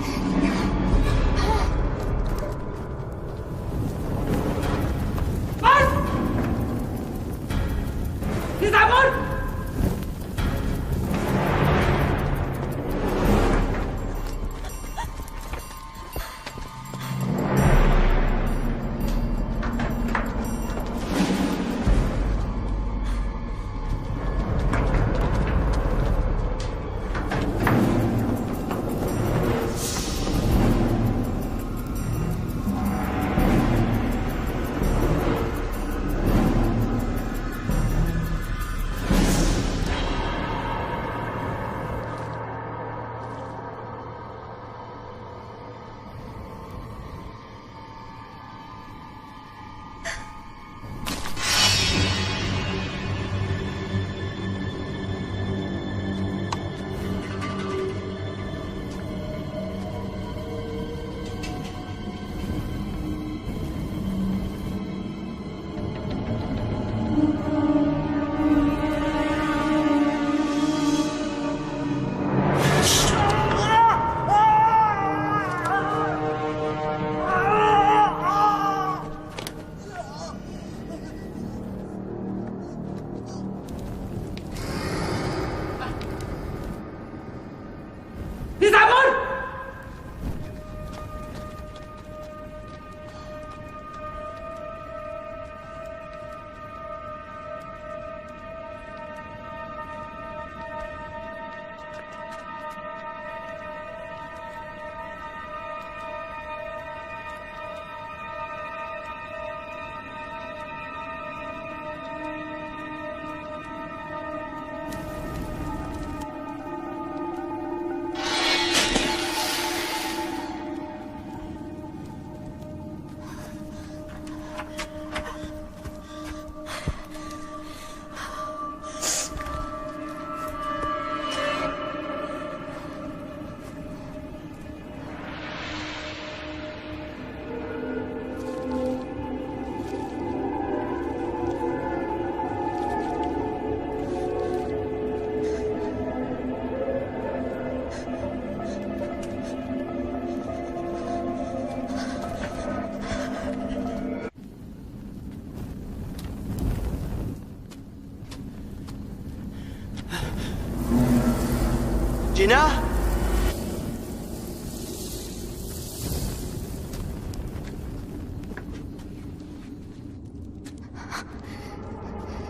Gina?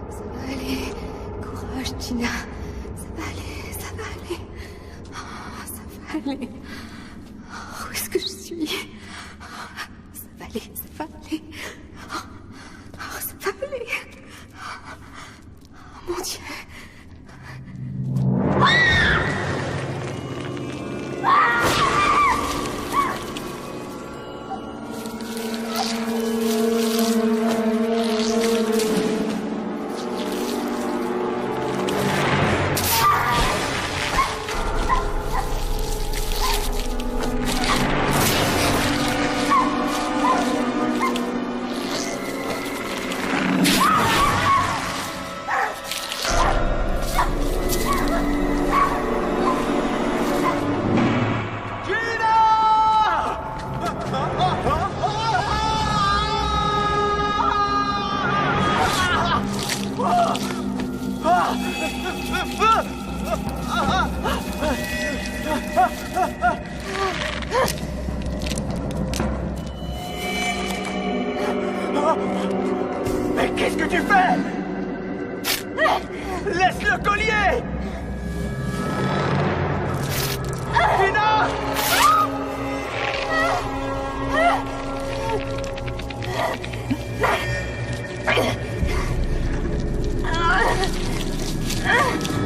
Ça va aller. Courage, Gina. Ça va aller, ça va aller. Oh, ça va aller. Oh, où est-ce que je suis? Ça va aller, ça va aller. Oh, ça va aller. Oh, mon Dieu.
Mais qu'est-ce que tu fais? Laisse le collier! Gina!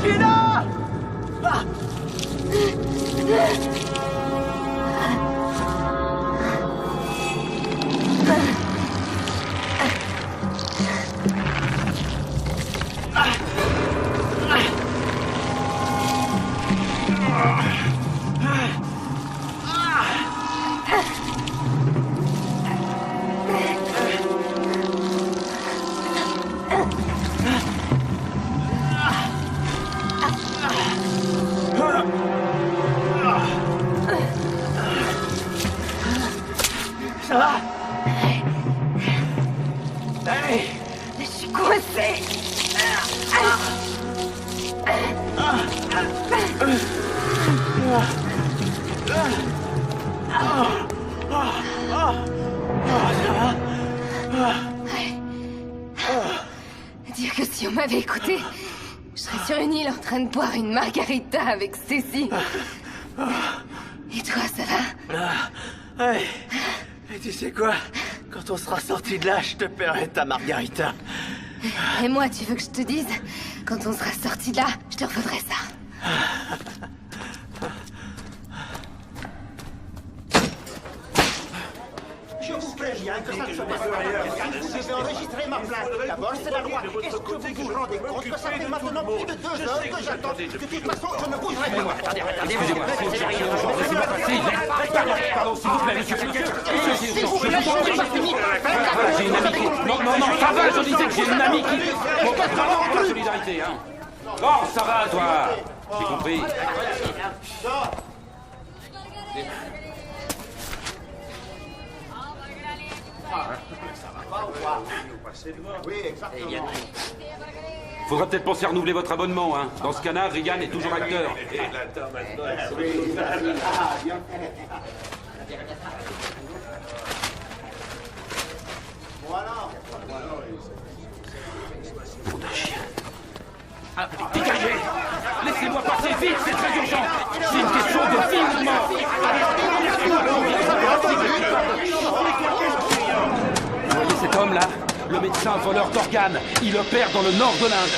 Gina! Ça va? Allez!
Je suis coincée. Dire que si on m'avait écouté, je serais sur une île en train de boire une margarita avec Stacy. Et toi, ça va?
Ouais. Et tu sais quoi? Quand on sera sorti de là, je te paierai ta margarita.
Et moi, tu veux que je te dise? Quand on sera sorti de là, je te refaudrai ça.
Je vous préviens que ça ne se passe pas. Vous devez enregistrer ma place. D'abord, c'est la loi. Est-ce que vous vous rendez compte que ça fait maintenant plus de 2 heures que j'attends? De toute façon, je ne bougerai pas.
Excusez-moi, laissez-moi passer. Pardon, s'il vous plaît, monsieur.
S'il vous plaît, je n'ai pas fini.
J'ai une amie qui... Non, ça va, je disais que j'ai une amie qui... Bon, vraiment, la solidarité, hein. Bon, ça va, toi. J'ai compris. Faudra peut-être penser à renouveler votre abonnement, hein. Dans ce canard, Regan est toujours acteur. Nom d'un chien. Ah, dégagez! Laissez-moi passer vite, c'est très urgent! C'est une question de vie ou de mort! Vous voyez cet homme-là? Le médecin voleur d'organes. Il opère dans le nord de l'Inde.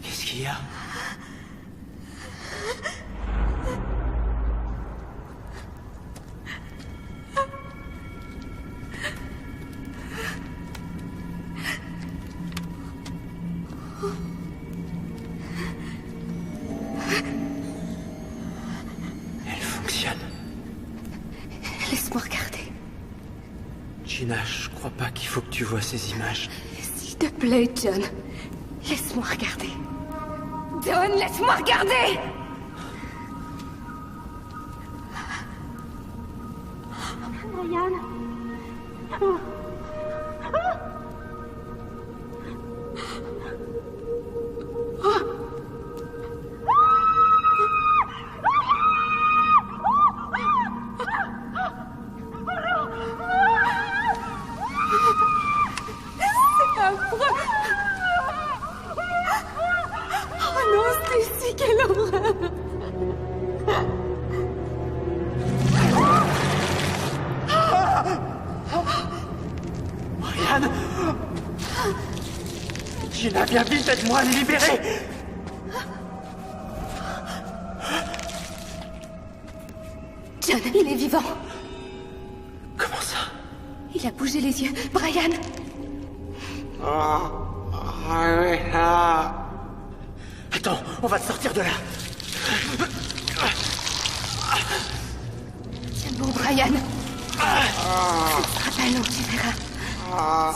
Qu'est-ce qu'il y a? Elle fonctionne.
Laisse-moi regarder.
Gina, je crois pas qu'il faut que tu vois ces images.
S'il te plaît, John. Laisse-moi regarder. John, laisse-moi regarder!
Brian. Oh. C'est affreux. Oh non, Stacy, quelle horreur.
Brian! Gina, viens vite, aide-moi à les libérer!
John, il est vivant.
Comment ça?
Il a bougé les yeux. Brian!
Attends, on va te sortir de là.
Tiens bon, Brian. Ce sera pas long, tu verras.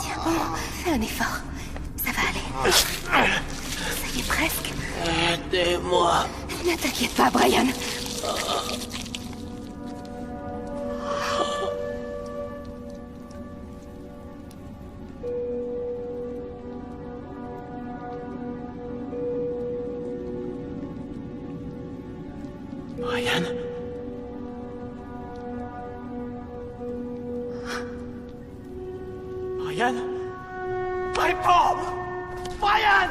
Tiens bon, fais un effort. Ça va aller. Ça y est presque.
Aidez-moi.
Ne t'inquiète pas, Brian.
Brian? Brian? Réponds! Brian!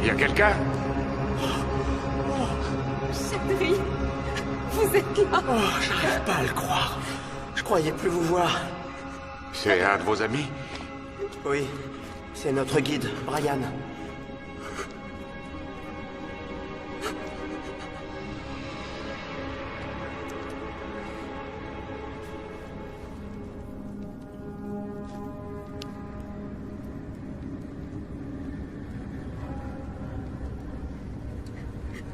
Y a quelqu'un?
Chérie, vous êtes là.
Oh, j'arrive pas à le croire. Je croyais plus vous voir.
C'est un de vos amis?
Oui, c'est notre guide, Brian.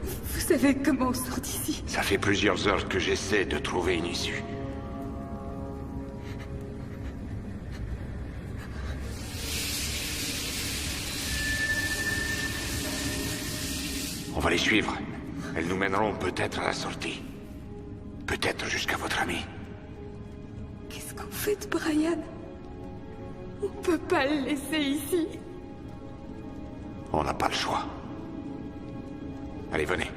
Vous savez comment on sort d'ici?
Ça fait plusieurs heures que j'essaie de trouver une issue. On va les suivre. Elles nous mèneront peut-être à la sortie. Peut-être jusqu'à votre ami.
Qu'est-ce qu'on fait de Brian? On peut pas le laisser ici.
On n'a pas le choix. Allez, venez.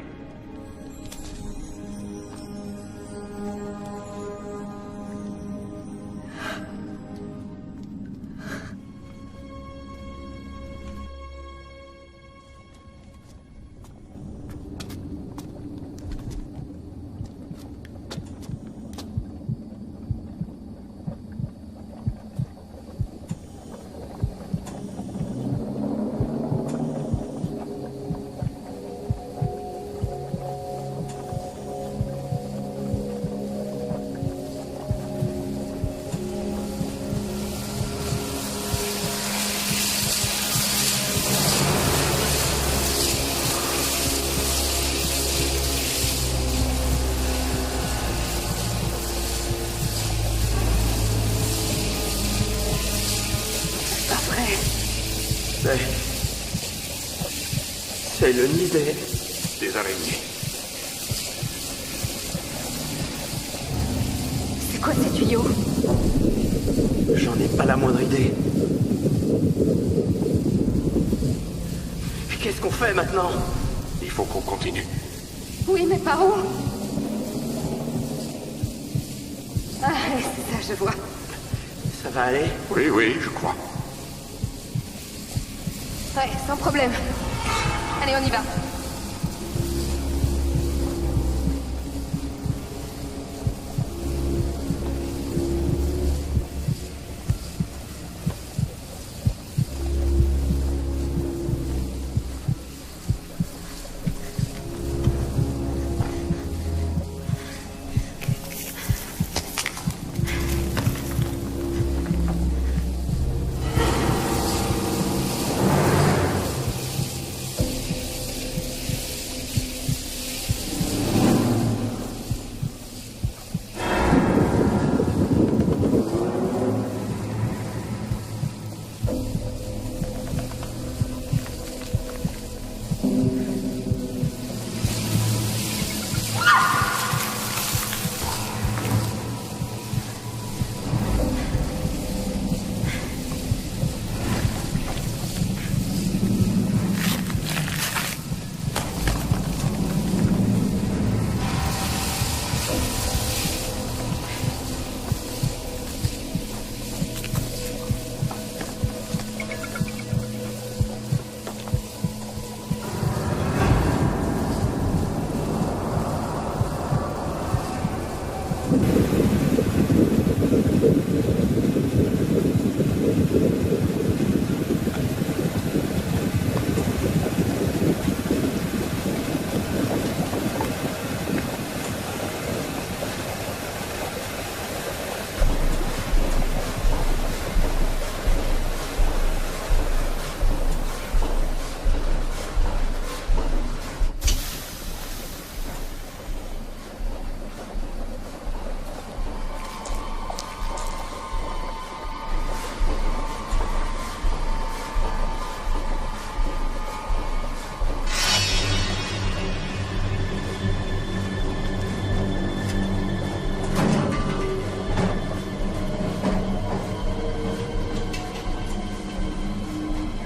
C'est le nid
des araignées.
C'est quoi ces tuyaux?
J'en ai pas la moindre idée. Qu'est-ce qu'on fait maintenant?
Il faut qu'on continue.
Oui, mais par où? Ah, c'est ça, je vois.
Ça va aller?
Oui, oui, je crois.
Ouais, sans problème. Allez, on y va.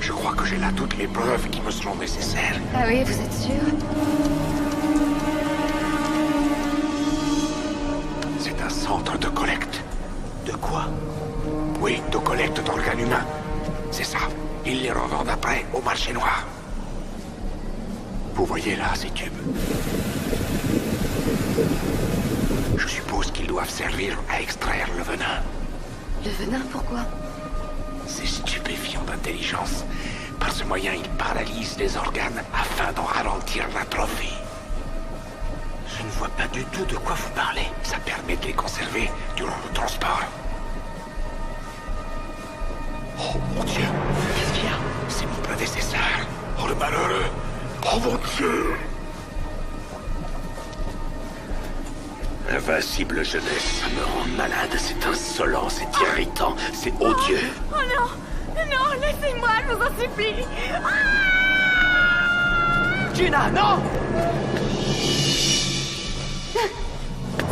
Je crois que j'ai là toutes les preuves qui me seront nécessaires.
Ah oui, vous êtes sûr?
C'est un centre de collecte.
De quoi?
Oui, de collecte d'organes humains. C'est ça. Ils les revendent après au marché noir. Vous voyez là ces tubes? Je suppose qu'ils doivent servir à extraire le venin.
Le venin, pourquoi?
Ces stupéfiants d'intelligence. Par ce moyen, ils paralysent les organes afin d'en ralentir l'atrophie.
Je ne vois pas du tout de quoi vous parlez.
Ça permet de les conserver durant le transport. Oh mon Dieu!
Qu'est-ce qu'il y a?
C'est mon prédécesseur. Oh le malheureux! Oh mon Dieu!
Invincible jeunesse, ça me rend malade, c'est insolent, c'est irritant, c'est odieux.
Oh non! Non, laissez-moi, je vous en supplie!
Gina, non!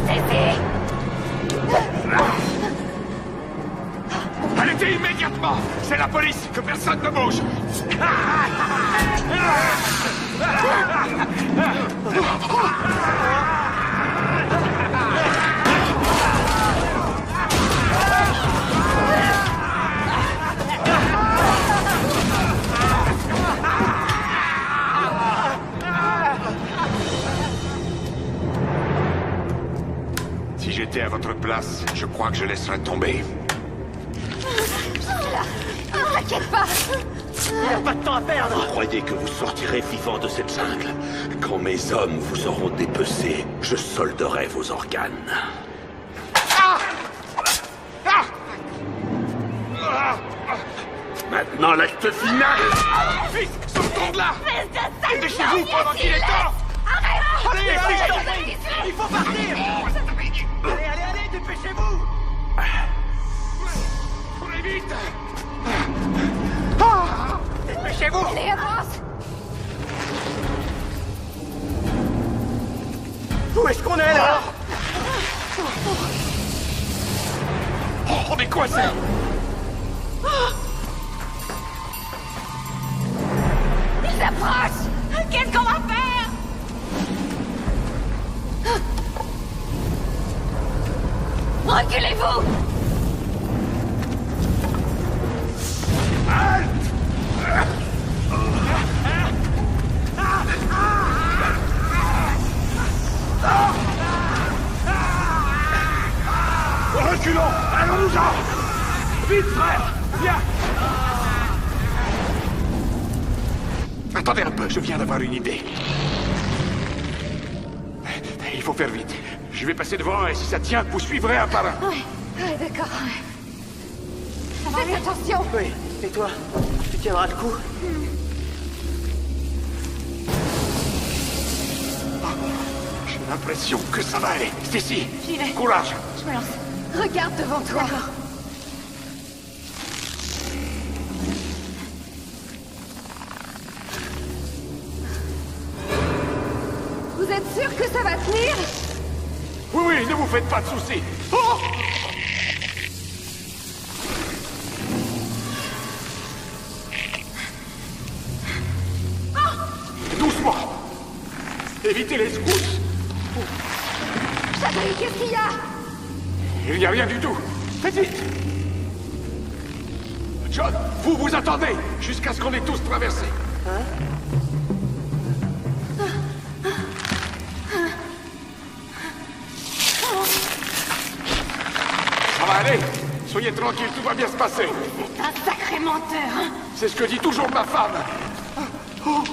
Cessez!
Arrêtez immédiatement! C'est la police! Que personne ne bouge! Si j'étais à votre place, je crois que je laisserais tomber.
T'inquiète pas!
Il n'y a pas de temps à perdre!
Croyez que vous sortirez vivant de cette jungle. Quand mes hommes vous auront dépecé, je solderai vos organes. Maintenant, l'acte final!
Vite! Sortons de là!
Espèce de sale
Dépêchez-vous pendant qu'il est temps!
Allez, allez! Il faut partir! Allez, dépêchez-vous!
Courez vite!
Dépêchez-vous!
Allez, avance!
Où est-ce qu'on est, là?
Oh, on est coincés!
Ils approchent! Qu'est-ce qu'on va faire? Reculez-vous!
Reculons! Allons-nous-en! Vite, frère! Viens! Attendez un peu, je viens d'avoir une idée. Il faut faire vite. Je vais passer devant et si ça tient, vous suivrez un par un.
Ouais, d'accord. Faites attention!
Oui, et toi? Tu tiendras le coup?
J'ai l'impression que ça va aller. Stacy,
J'y vais.
courage!
Je me lance. Regarde devant toi. D'accord. Vous êtes sûr que ça va tenir?
Oui, oui, ne vous faites pas de soucis. Oh! Doucement! Évitez les secousses!
Chadri, qu'est-ce qu'il y a?
Il n'y a rien du tout. Faites vite! John, vous attendez jusqu'à ce qu'on ait tous traversé. Ça va aller. Soyez tranquille, tout va bien se passer.
C'est un sacré menteur, hein?
C'est ce que dit toujours ma femme. Oh.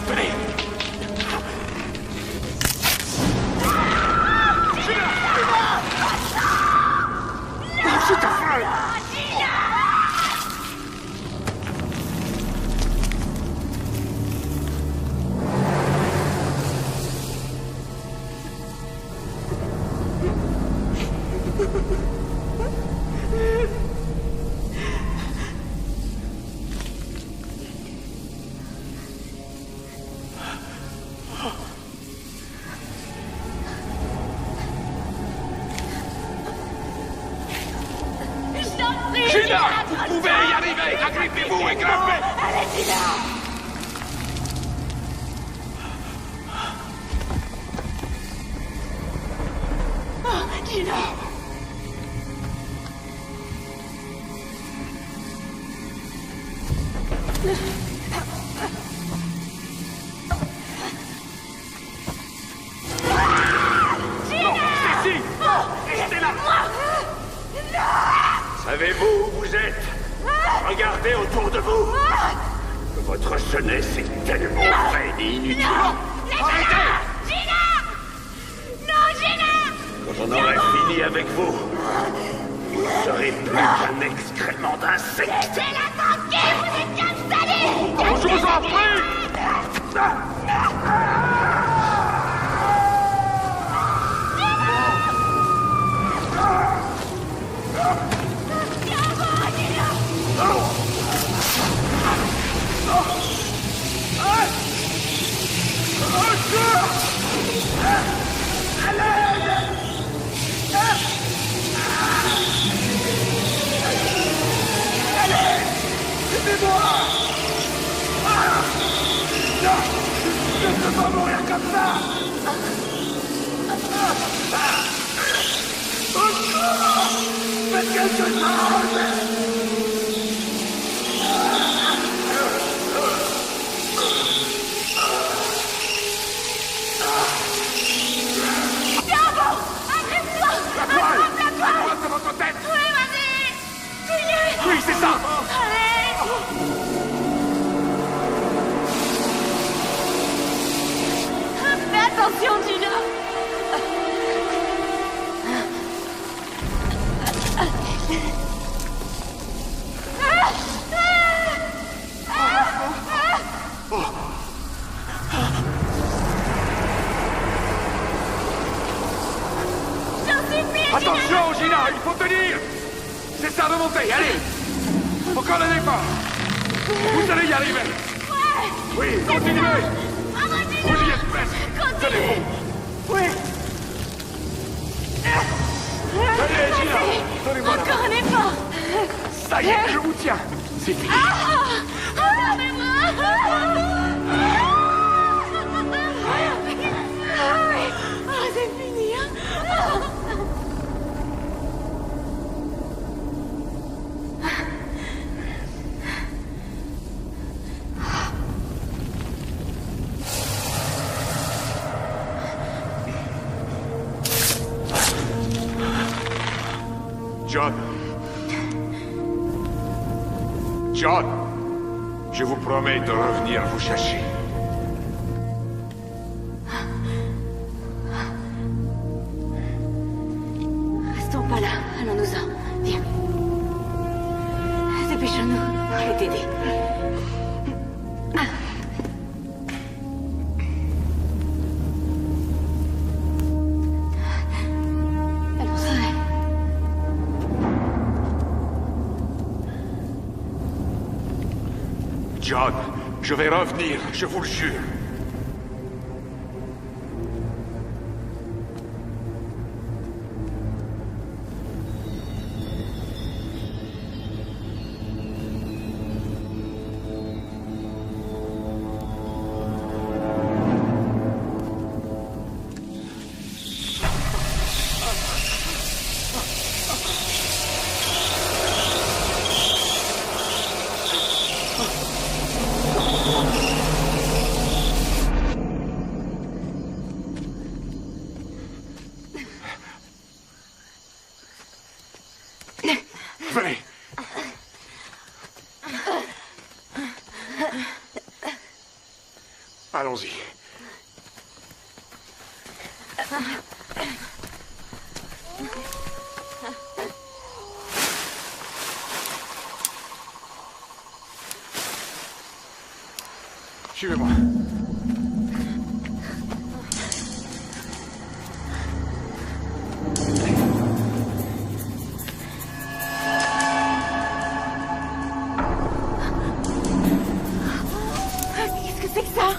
Venez. C'est ta femme. Dépêchez-vous et grimpez!
Allez-y là! Oh, Gina!
Cécile! Restez là! Savez-vous où vous êtes? Regardez autour de vous! Votre jeunesse est tellement vaine et inutile! Arrêtez!
Gina! Non, Gina!
Quand j'en aurai fini avec vous, vous ne serez plus qu'un excrément d'insecte!
Laissez-la tranquille, vous êtes qu'un sadique!
Je vous en prie! Aidez-moi! Non! Je ne peux pas mourir comme ça! Faites quelque chose! La poêle! C'est votre tête!
Oui, vas-y!
Oui, c'est ça!
Allez! Fais attention, Gina!
Attention, Gina, il faut tenir! C'est ça, remontez, allez! Encore un effort! Vous allez y arriver!
Ouais!
Oui, continuez!
Bravo, Gina!
Vous y êtes presque! Tenez-vous! Oui! Allez, Gina! Donnez-moi la main.
Encore un effort!
Ça y est, je vous tiens! C'est fini!
C'est fini, hein?
John! John! Je vous promets de revenir vous chercher.
Restons pas là. Allons-nous-en. Viens. Dépêchons-nous. Je vais t'aider. Allons-y.
John, je vais revenir, je vous le jure. Venez. Allons-y. Suivez-moi.
Qu'est-ce que c'est que ça?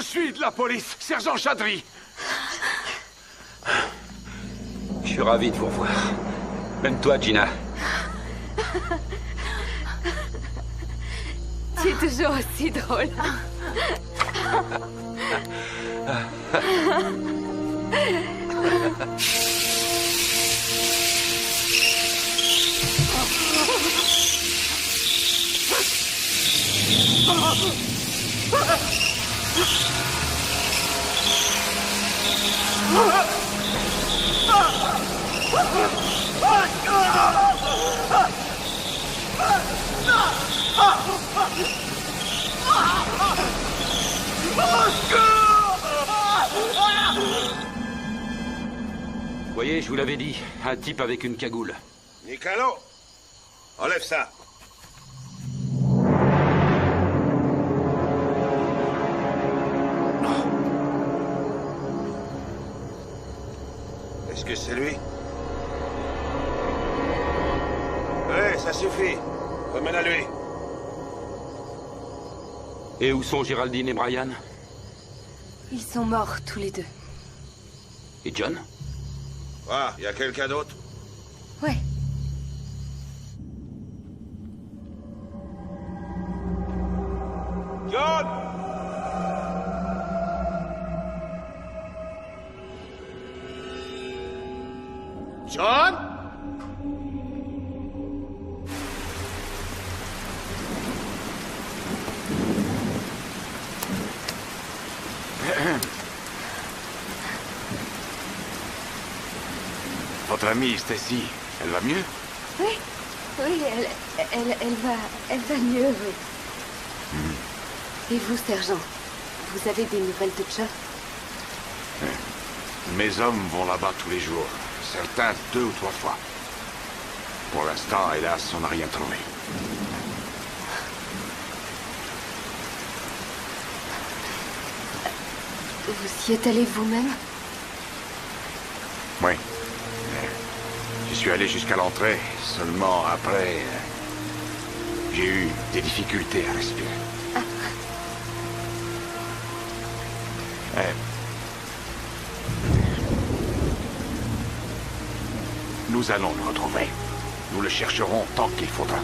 Je suis de la police, sergent Chadri.
Je suis ravi de vous revoir. Même toi, Gina.
Tu es toujours aussi drôle.
Vous voyez, je vous l'avais dit, un type avec une cagoule.
Nicolo, enlève ça. Est-ce que c'est lui? Ouais, ça suffit. Remets-la lui.
Et où sont Géraldine et Brian?
Ils sont morts tous les deux.
Et John?
Ah, y a quelqu'un d'autre?
Ouais.
John! John?
Votre amie Stacy, elle va mieux?
Oui, oui, elle va mieux, oui. Et vous, sergent, vous avez des nouvelles de Chuck?
Mes hommes vont là-bas tous les jours. Certains 2 ou 3 fois. Pour l'instant, hélas, on n'a rien trouvé.
Vous y êtes allé vous-même?
Oui. Je suis allé jusqu'à l'entrée. Seulement après, j'ai eu des difficultés à respirer. Nous allons le retrouver. Nous le chercherons tant qu'il faudra.